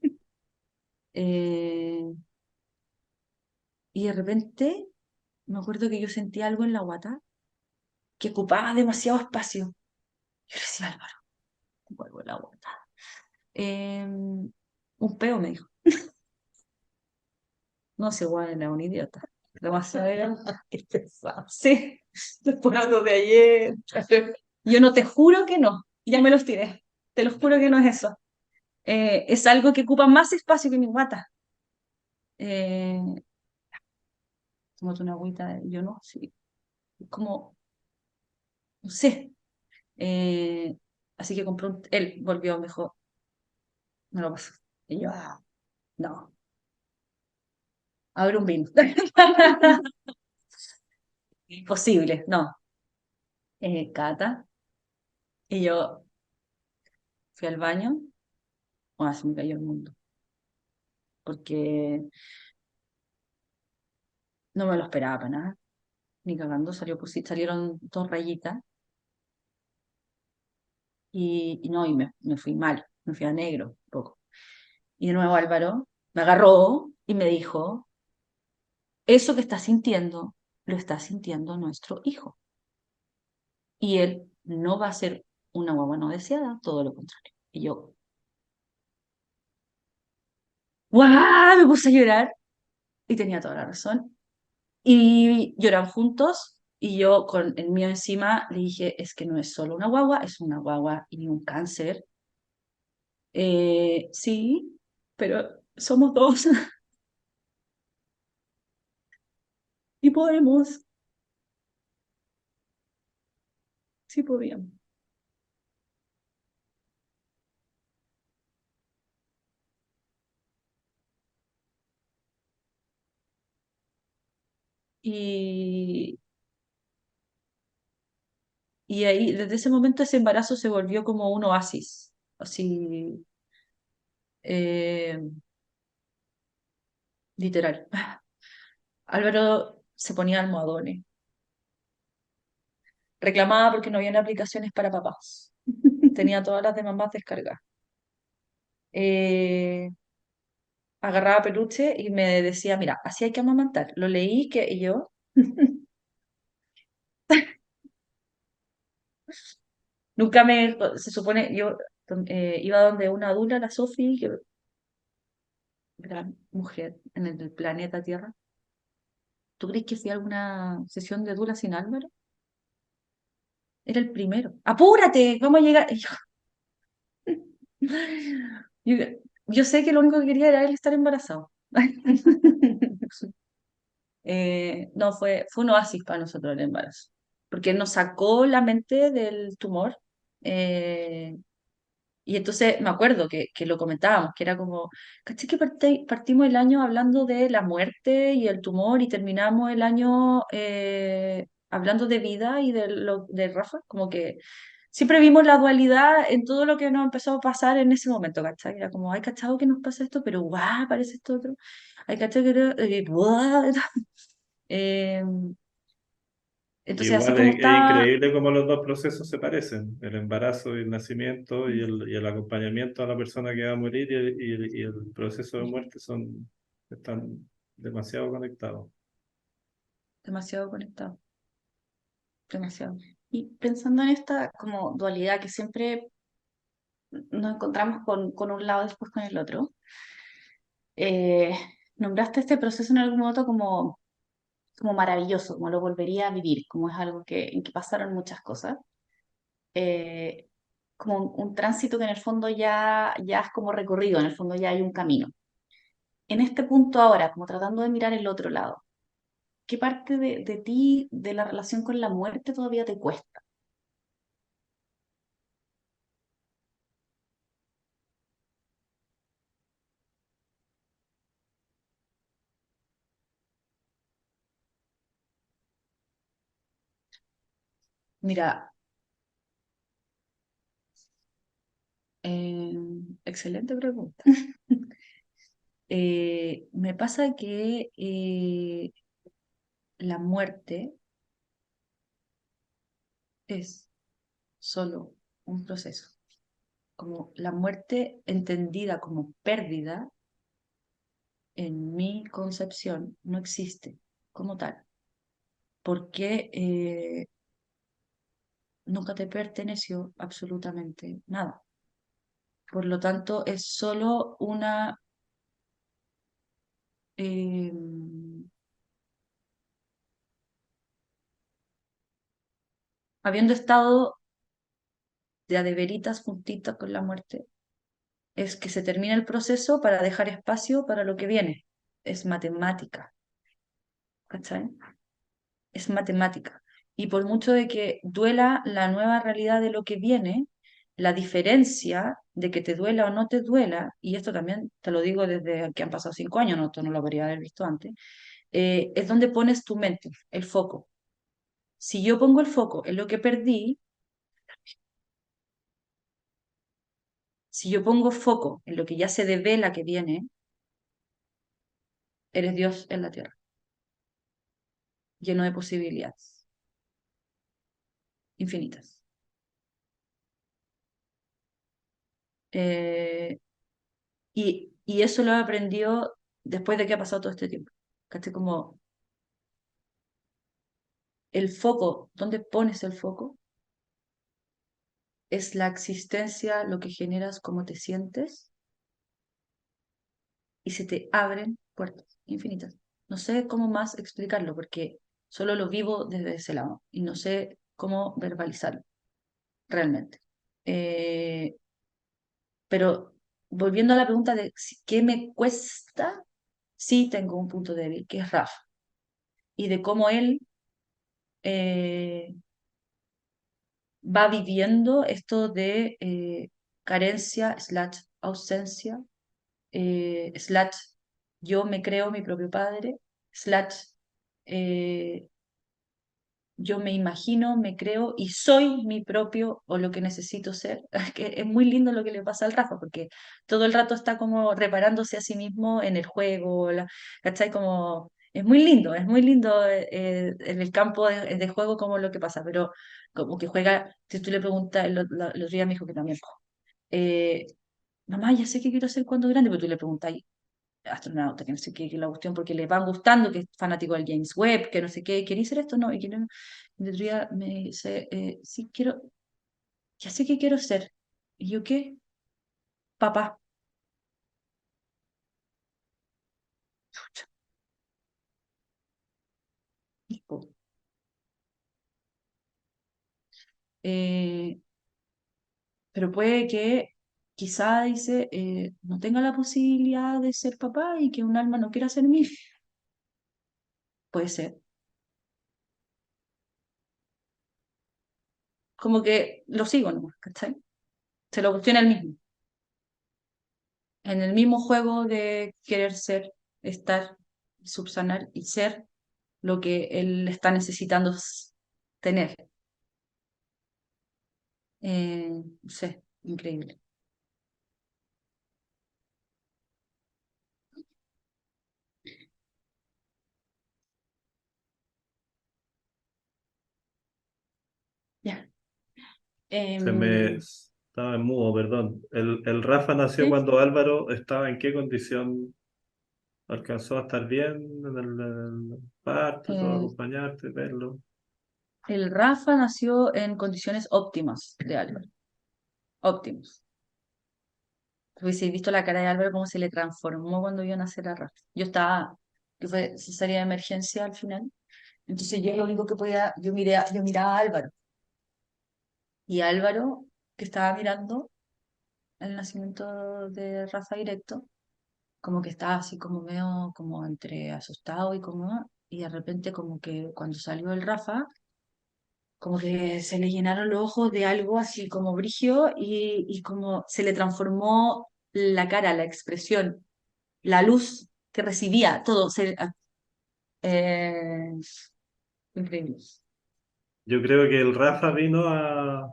Eh, y de repente me acuerdo que yo sentía algo en la guata que ocupaba demasiado espacio. Yo le decía, Álvaro, tengo algo en la guata. Un peo me dijo. No sé, igual era un idiota. Demasiado era. Qué pesado. Sí, después algo de ayer. Yo no te juro que no. Ya me los tiré. Te lo juro que no es eso. Es algo que ocupa más espacio que mi guata. Eh, Tómate una agüita. Yo no, sí. Como, no sé. Eh, Así que compró él volvió mejor. Me lo pasó. Y yo, no. Abre un vino. Imposible, no. Cata. Y yo fui al baño. Se me cayó el mundo. Porque no me lo esperaba para nada. Ni cagando, salieron dos rayitas. Y no, me fui mal. Me fui a negro, un poco. Y de nuevo Álvaro me agarró y me dijo, eso que estás sintiendo, lo está sintiendo nuestro hijo. Y él no va a ser una guagua no deseada, todo lo contrario. Y yo, ¡guau! Me puse a llorar y tenía toda la razón. Y lloran juntos y yo con el mío encima le dije, es que no es solo una guagua, es una guagua y un cáncer. Sí, pero somos dos y podemos, sí podíamos. Y, y ahí, desde ese momento, ese embarazo se volvió como un oasis, así, eh, literal. Álvaro se ponía almohadones, reclamaba porque no habían aplicaciones para papás, tenía todas las de mamás descargadas. Eh, Agarraba peluche y me decía, mira, así hay que amamantar. Lo leí que y yo nunca se supone, yo iba donde una adulta, la Sofi, que gran mujer en el planeta Tierra. ¿Tú crees que fui a alguna sesión de Dula sin Álvaro? Era el primero. ¡Apúrate! Vamos a llegar. Y yo, yo sé que lo único que quería era él estar embarazado. No, fue un oasis para nosotros el embarazo, porque nos sacó la mente del tumor. eh, y entonces me acuerdo que lo comentábamos, que era como, ¿caché que partimos el año hablando de la muerte y el tumor y terminamos el año hablando de vida y de Rafa? Como que siempre vimos la dualidad en todo lo que nos empezó a pasar en ese momento, ¿cachai? Era como, hay cachado que nos pasa esto, pero guau, parece esto otro. Hay cachado que guau. Eh, entonces, así Igual como es está, increíble cómo los dos procesos se parecen, el embarazo y el nacimiento y el acompañamiento a la persona que va a morir y el proceso de muerte están demasiado conectados. demasiado conectado, demasiado. Y pensando en esta como dualidad que siempre nos encontramos con un lado y después con el otro, eh, nombraste este proceso en algún momento como maravilloso, como lo volvería a vivir, como es algo en que pasaron muchas cosas, eh, como un tránsito que en el fondo ya es como recorrido, en el fondo ya hay un camino. En este punto ahora, como tratando de mirar el otro lado, ¿qué parte de ti, de la relación con la muerte todavía te cuesta? Mira, eh, excelente pregunta. Me pasa que la muerte es solo un proceso. Como la muerte entendida como pérdida, en mi concepción, no existe como tal, porque nunca te perteneció absolutamente nada. Por lo tanto, es solo una... eh, habiendo estado de a de veritas juntita con la muerte, es que se termina el proceso para dejar espacio para lo que viene. Es matemática, ¿cachai? Es matemática. Y por mucho de que duela la nueva realidad de lo que viene, la diferencia de que te duela o no te duela, y esto también te lo digo desde que han pasado 5 años, no, esto no lo habría haber visto antes, es donde pones tu mente, el foco. Si yo pongo el foco en lo que perdí, si yo pongo foco en lo que ya se devela que viene, eres Dios en la tierra, lleno de posibilidades infinitas. Eh, y eso lo he aprendido después de que ha pasado todo este tiempo. ¿Cachai? Como el foco, ¿dónde pones el foco? Es la existencia, lo que generas, cómo te sientes, y se te abren puertas infinitas. No sé cómo más explicarlo, porque solo lo vivo desde ese lado y no sé cómo verbalizarlo realmente. Eh, pero volviendo a la pregunta de qué me cuesta, sí tengo un punto débil, que es Rafa, y de cómo él eh, va viviendo esto de carencia slash ausencia, slash yo me creo mi propio padre, slash eh, yo me imagino, me creo y soy mi propio o lo que necesito ser. Que es muy lindo lo que le pasa al Rafa, porque todo el rato está como reparándose a sí mismo en el juego, ¿cachai? Como, es muy lindo en el campo de juego como lo que pasa, pero como que juega, si tú le preguntas, el otro día me dijo que también, eh, mamá, ya sé qué quiero ser cuando grande, pero tú le preguntas, astronauta, que no sé qué, que la cuestión, porque le van gustando, que es fanático del James Webb, que no sé qué, ¿quería ser esto? No, y que no. Y el otro día me dice, sí quiero, ya sé qué quiero ser. ¿Y yo qué? Papá. Hijo. Eh, pero puede que quizá dice, no tenga la posibilidad de ser papá y que un alma no quiera ser mi hijo. Puede ser. Como que lo sigo nomás, ¿cachai? Se lo cuestiona el mismo. En el mismo juego de querer ser, estar, subsanar y ser lo que él está necesitando tener. No sé, increíble. Ya. Se me Em, estaba en mudo, perdón. El Rafa nació ¿Sí? cuando Álvaro estaba en qué condición. ¿Alcanzó a estar bien en el parto, todo, Eh, acompañarte, verlo? el Rafa nació en condiciones óptimas de Álvaro. Óptimas. Hubiese visto la cara de Álvaro cómo se le transformó cuando vio nacer a Rafa. Yo estaba, que fue cesárea de emergencia al final. Entonces yo lo único que podía, yo miraba a Álvaro. Y Álvaro, que estaba mirando el nacimiento de Rafa directo, como que estaba así como medio como entre asustado y como, y de repente como que cuando salió el Rafa, como que se le llenaron los ojos de algo así como brigio y como se le transformó la cara, la expresión, la luz que recibía, todo, eh, increíble. Yo creo que el Rafa vino a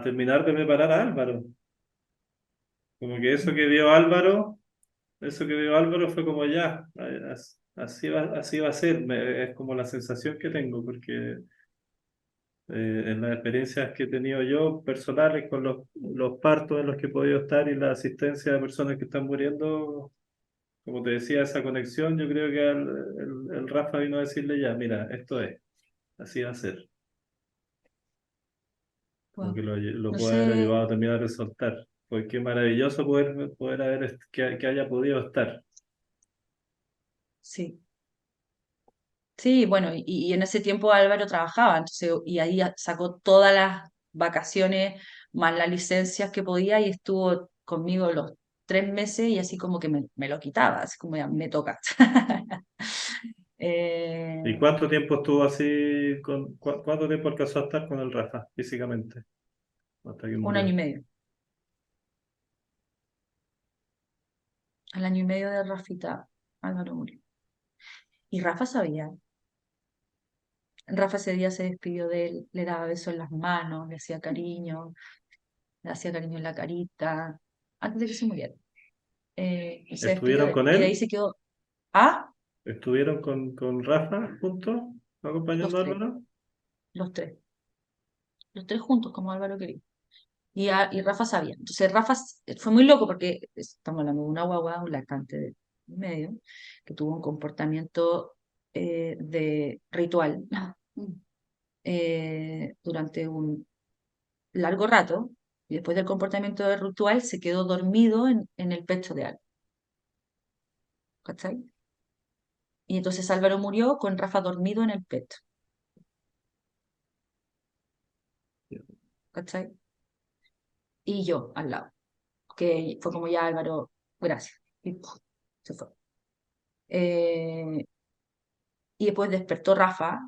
terminar de preparar a Álvaro. Como que eso que vio Álvaro fue como ya, así va a ser, es como la sensación que tengo, porque En las experiencias que he tenido yo personales con los partos en los que he podido estar y la asistencia de personas que están muriendo, como te decía, esa conexión, yo creo que el Rafa vino a decirle ya, mira, esto es, así va a ser. Como Wow. que lo No puede haber sé, ayudado también a resaltar. Pues qué maravilloso poder haber que haya podido estar. sí. Sí, bueno, y en ese tiempo Álvaro trabajaba, entonces, y ahí sacó todas las vacaciones más las licencias que podía y estuvo conmigo los 3 meses y así como que me lo quitaba, así como ya me toca. Eh, ¿Y cuánto tiempo estuvo así, cuánto tiempo alcanzó a estar con el Rafa físicamente? Hasta que un año y murió. medio. Al año y medio de Rafita, Álvaro murió. Y Rafa sabía. Rafa ese día se despidió de él, le daba besos en las manos, le hacía cariño en la carita, antes de que se muriera. Y se despidió ¿Estuvieron de él. con Y de ahí él? se quedó. Ah, ¿Estuvieron con Rafa juntos, los acompañando a tres, Álvaro? los tres, los tres juntos, como Álvaro quería. Y Rafa sabía. Entonces Rafa fue muy loco porque estamos hablando de una guagua, un lactante de medio, que tuvo un comportamiento de ritual durante un largo rato, y después del comportamiento de ritual se quedó dormido en el pecho de Álvaro. ¿Cachai? Y entonces Álvaro murió con Rafa dormido en el pecho. ¿Cachai? Y yo al lado. Que fue como ya Álvaro, gracias. Y ¡puf! Se fue. Eh, y después despertó Rafa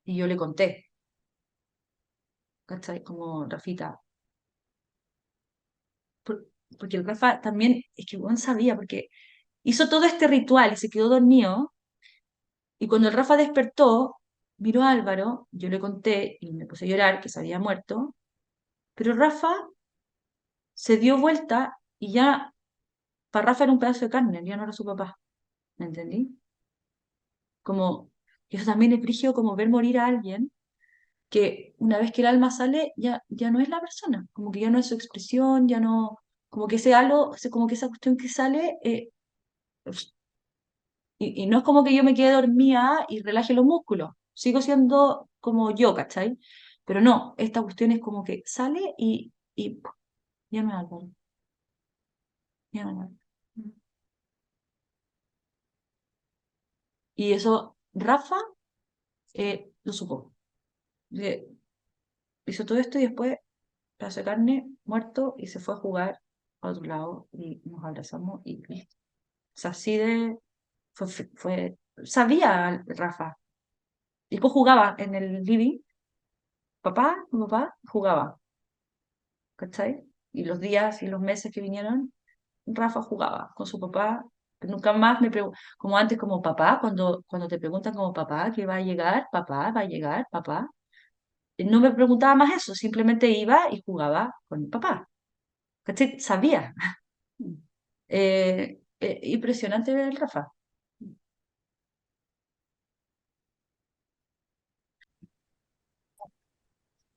y yo le conté, ¿cachai? Como Rafita. Por- Porque el Rafa también, es que Juan sabía, porque hizo todo este ritual y se quedó dormido. Y cuando el Rafa despertó, miró a Álvaro, yo le conté y me puse a llorar que se había muerto. Pero Rafa se dio vuelta y ya, para Rafa era un pedazo de carne, ya no era su papá. ¿Me entendí? Como, y eso también es brígido como ver morir a alguien que una vez que el alma sale, ya no es la persona, como que ya no es su expresión, ya no, como que ese halo, como que esa cuestión que sale, y no es como que yo me quede dormida y relaje los músculos, sigo siendo como yo, ¿cachai? Pero no, esta cuestión es como que sale y ¡pum! Ya no es algo, ya no es algo. Y eso, Rafa lo supo. Eh, Hizo todo esto y después pedazo de carne, muerto, y se fue a jugar a otro lado y nos abrazamos y listo. O sea, así de... sabía Rafa. Y después jugaba en el living, mi papá, jugaba, ¿cachai? Y los días y los meses que vinieron, Rafa jugaba con su papá. Nunca más me preguntó, como antes, como papá, cuando te preguntan como papá, que va a llegar, papá, va a llegar, papá. No me preguntaba más eso, simplemente iba y jugaba con mi papá. ¿Cachai? Sabía. Impresionante ver el Rafa.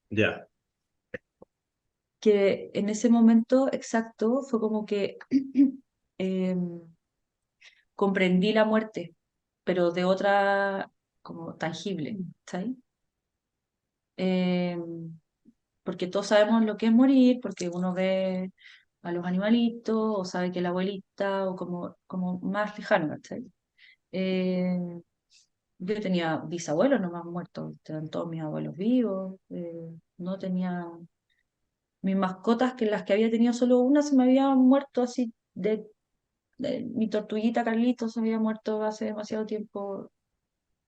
Ya. Que en ese momento exacto fue como que em, comprendí la muerte, pero de otra como tangible, ¿sabes? Porque todos sabemos lo que es morir, porque uno ve a los animalitos, o sabe que la abuelita, o como más lejano, ¿cachai? Eh, yo tenía bisabuelos nomás muertos, estaban todos mis abuelos vivos, no tenía mis mascotas, que las que había tenido solo una se me había muerto así mi tortuguita Carlitos se había muerto hace demasiado tiempo.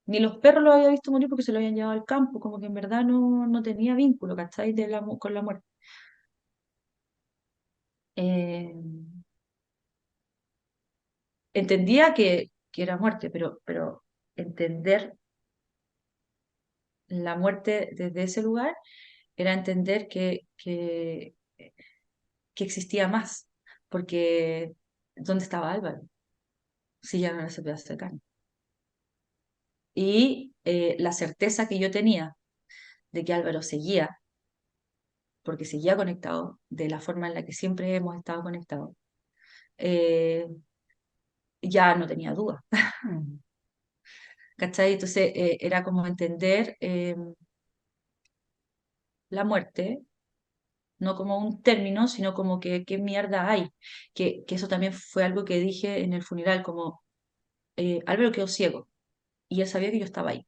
Ni los perros los había visto morir porque se lo habían llevado al campo, como que en verdad no tenía vínculo, ¿cachai? Con la muerte. Eh, Entendía que era muerte, pero entender la muerte desde ese lugar era entender que existía más, porque ¿dónde estaba Álvaro? Si ya no era ese pedazo de carne. Y la certeza que yo tenía de que Álvaro seguía, porque seguía conectado de la forma en la que siempre hemos estado conectados, eh, ya no tenía duda. ¿Cachai? Entonces era como entender la muerte, no como un término, sino como que qué mierda hay. Que eso también fue algo que dije en el funeral, como Álvaro quedó ciego y él sabía que yo estaba ahí.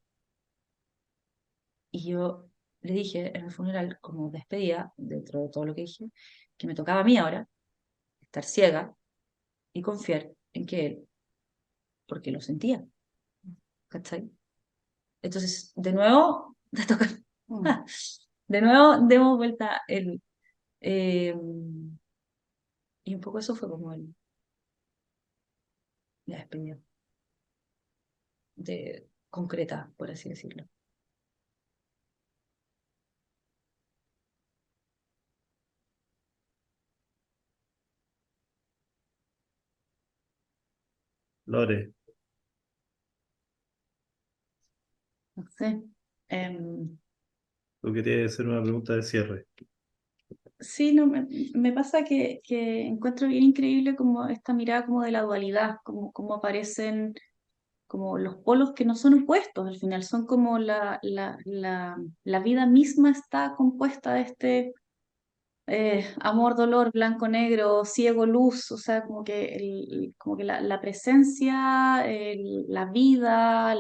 Y yo le dije en el funeral, como despedida, dentro de todo lo que dije, que me tocaba a mí ahora estar ciega y confiar en que él, porque lo sentía, ¿cachai? Entonces, de nuevo, te toca. De nuevo, demos vuelta eh, y un poco eso fue como la despedida concreta, por así decirlo. Lore, No sé. Em, tú querías hacer una pregunta de cierre. sí, no, me pasa que encuentro bien increíble como esta mirada como de la dualidad, como aparecen como los polos que no son opuestos al final, son como la vida misma está compuesta de este amor, dolor, blanco, negro, ciego, luz, o sea, como que, como que la presencia, la vida,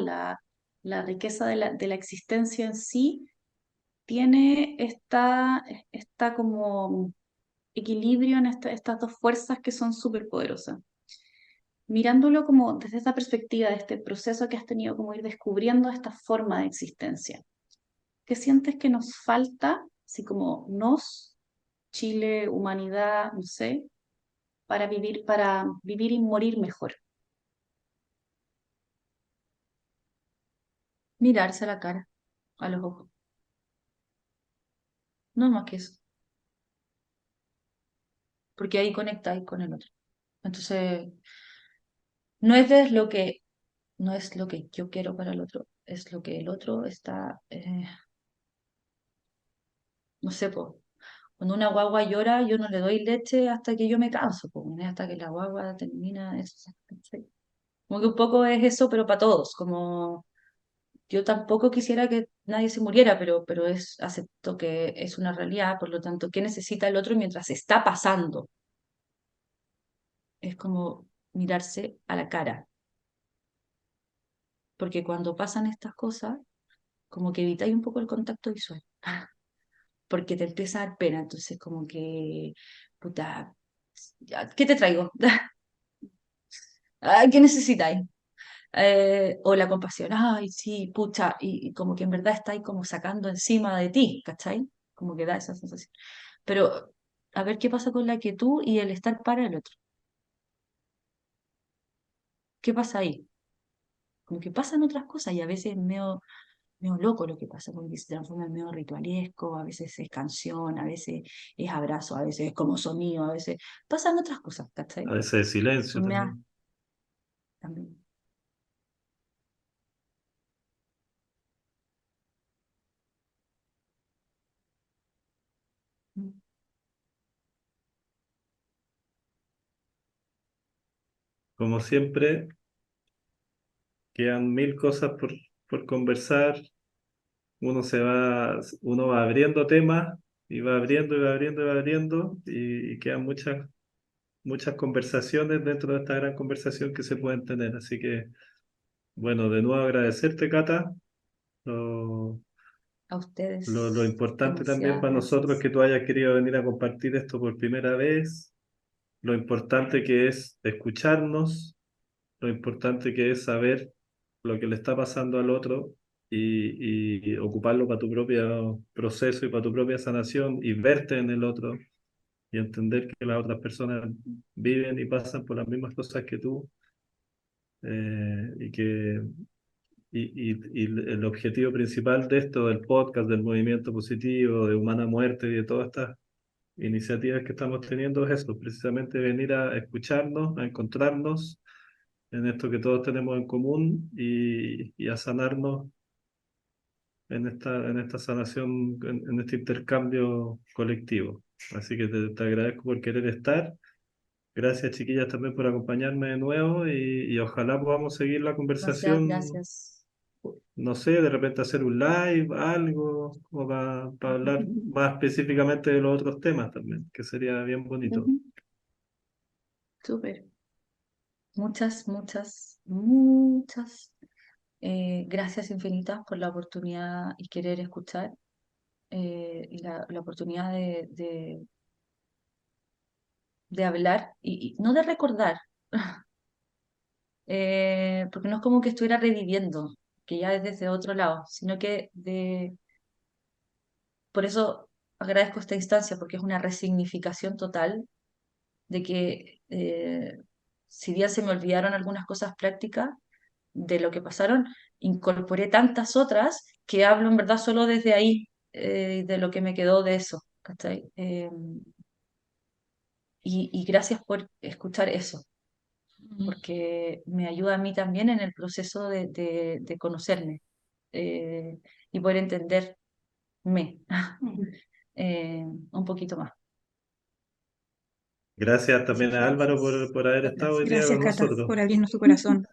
la riqueza de la existencia en sí, tiene esta como equilibrio en estas dos fuerzas que son súper poderosas. Mirándolo como desde esta perspectiva, de este proceso que has tenido, como ir descubriendo esta forma de existencia, ¿qué sientes que nos falta, así como nos, Chile, humanidad, no sé, para vivir y morir mejor? Mirarse a la cara, a los ojos, no más que eso, porque ahí conectáis con el otro. Entonces, no es de lo que, no es lo que yo quiero para el otro, es lo que el otro está, no sé, po. Cuando una guagua llora, yo no le doy leche hasta que yo me canso, po, no es hasta que la guagua termina eso. ¿Cachai? Como que un poco es eso, pero para todos, como yo tampoco quisiera que nadie se muriera, pero acepto que es una realidad, por lo tanto, ¿qué necesita el otro mientras está pasando? Es como mirarse a la cara, porque cuando pasan estas cosas, como que evitáis un poco el contacto visual, porque te empieza a dar pena, entonces como que, puta, ¿qué te traigo? ¿Qué necesitáis? O la compasión, ay, sí, pucha, y como que en verdad está ahí como sacando encima de ti, ¿cachai? Como que da esa sensación. Pero a ver qué pasa con la quietud y el estar para el otro. ¿Qué pasa ahí? Como que pasan otras cosas y a veces es medio loco lo que pasa, porque se transforma en medio ritualesco, a veces es canción, a veces es abrazo, a veces es como sonido, a veces pasan otras cosas, A ¿cachai? veces de silencio Me da también. también. Como siempre, quedan mil cosas por conversar. Uno va abriendo temas y va abriendo y va abriendo y va abriendo y quedan muchas conversaciones dentro de esta gran conversación que se pueden tener. Así que, bueno, de nuevo agradecerte, Cata. Lo, A lo ustedes, importante también demasiadas para nosotros es gracias. que tú hayas querido venir a compartir esto por primera vez, lo importante que es escucharnos, lo importante que es saber lo que le está pasando al otro y ocuparlo para tu propio proceso y para tu propia sanación y verte en el otro y entender que las otras personas viven y pasan por las mismas cosas que tú y que y el objetivo principal de esto, del podcast, del movimiento positivo, de Humana Muerte y de todas estas iniciativas que estamos teniendo es eso, precisamente venir a escucharnos, a encontrarnos en esto que todos tenemos en común y a sanarnos en esta sanación, en este intercambio colectivo. Así que te agradezco por querer estar. Gracias, chiquillas, también por acompañarme de nuevo y ojalá podamos seguir la Gracias, conversación, gracias. no sé, de repente hacer un live, algo, como para hablar más específicamente de los otros temas también, que sería bien bonito. Ujú. Súper. Muchas, muchas, muchas gracias infinitas por la oportunidad y querer escuchar y la oportunidad de hablar y no de recordar, porque no es como que estuviera reviviendo, que ya es desde otro lado, sino que por eso agradezco esta instancia, porque es una resignificación total de que si bien se me olvidaron algunas cosas prácticas de lo que pasaron, incorporé tantas otras que hablo en verdad solo desde ahí, de lo que me quedó de eso, ¿cachai? Y gracias por escuchar eso, porque me ayuda a mí también en el proceso de conocerme eh, y poder entenderme un poquito más. Gracias también Muchas a Álvaro gracias. por haber estado hoy Gracias. día Gracias, con Cata, nosotros. por abrirnos tu corazón.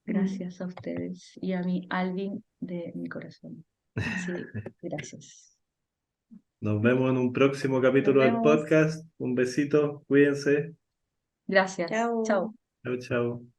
Gracias a ustedes y a mi Alvin de mi corazón. Sí, gracias. Nos vemos en un próximo Nos capítulo del vemos. podcast. Un besito, cuídense. Gracias. Chao. Chao. Chao, chao.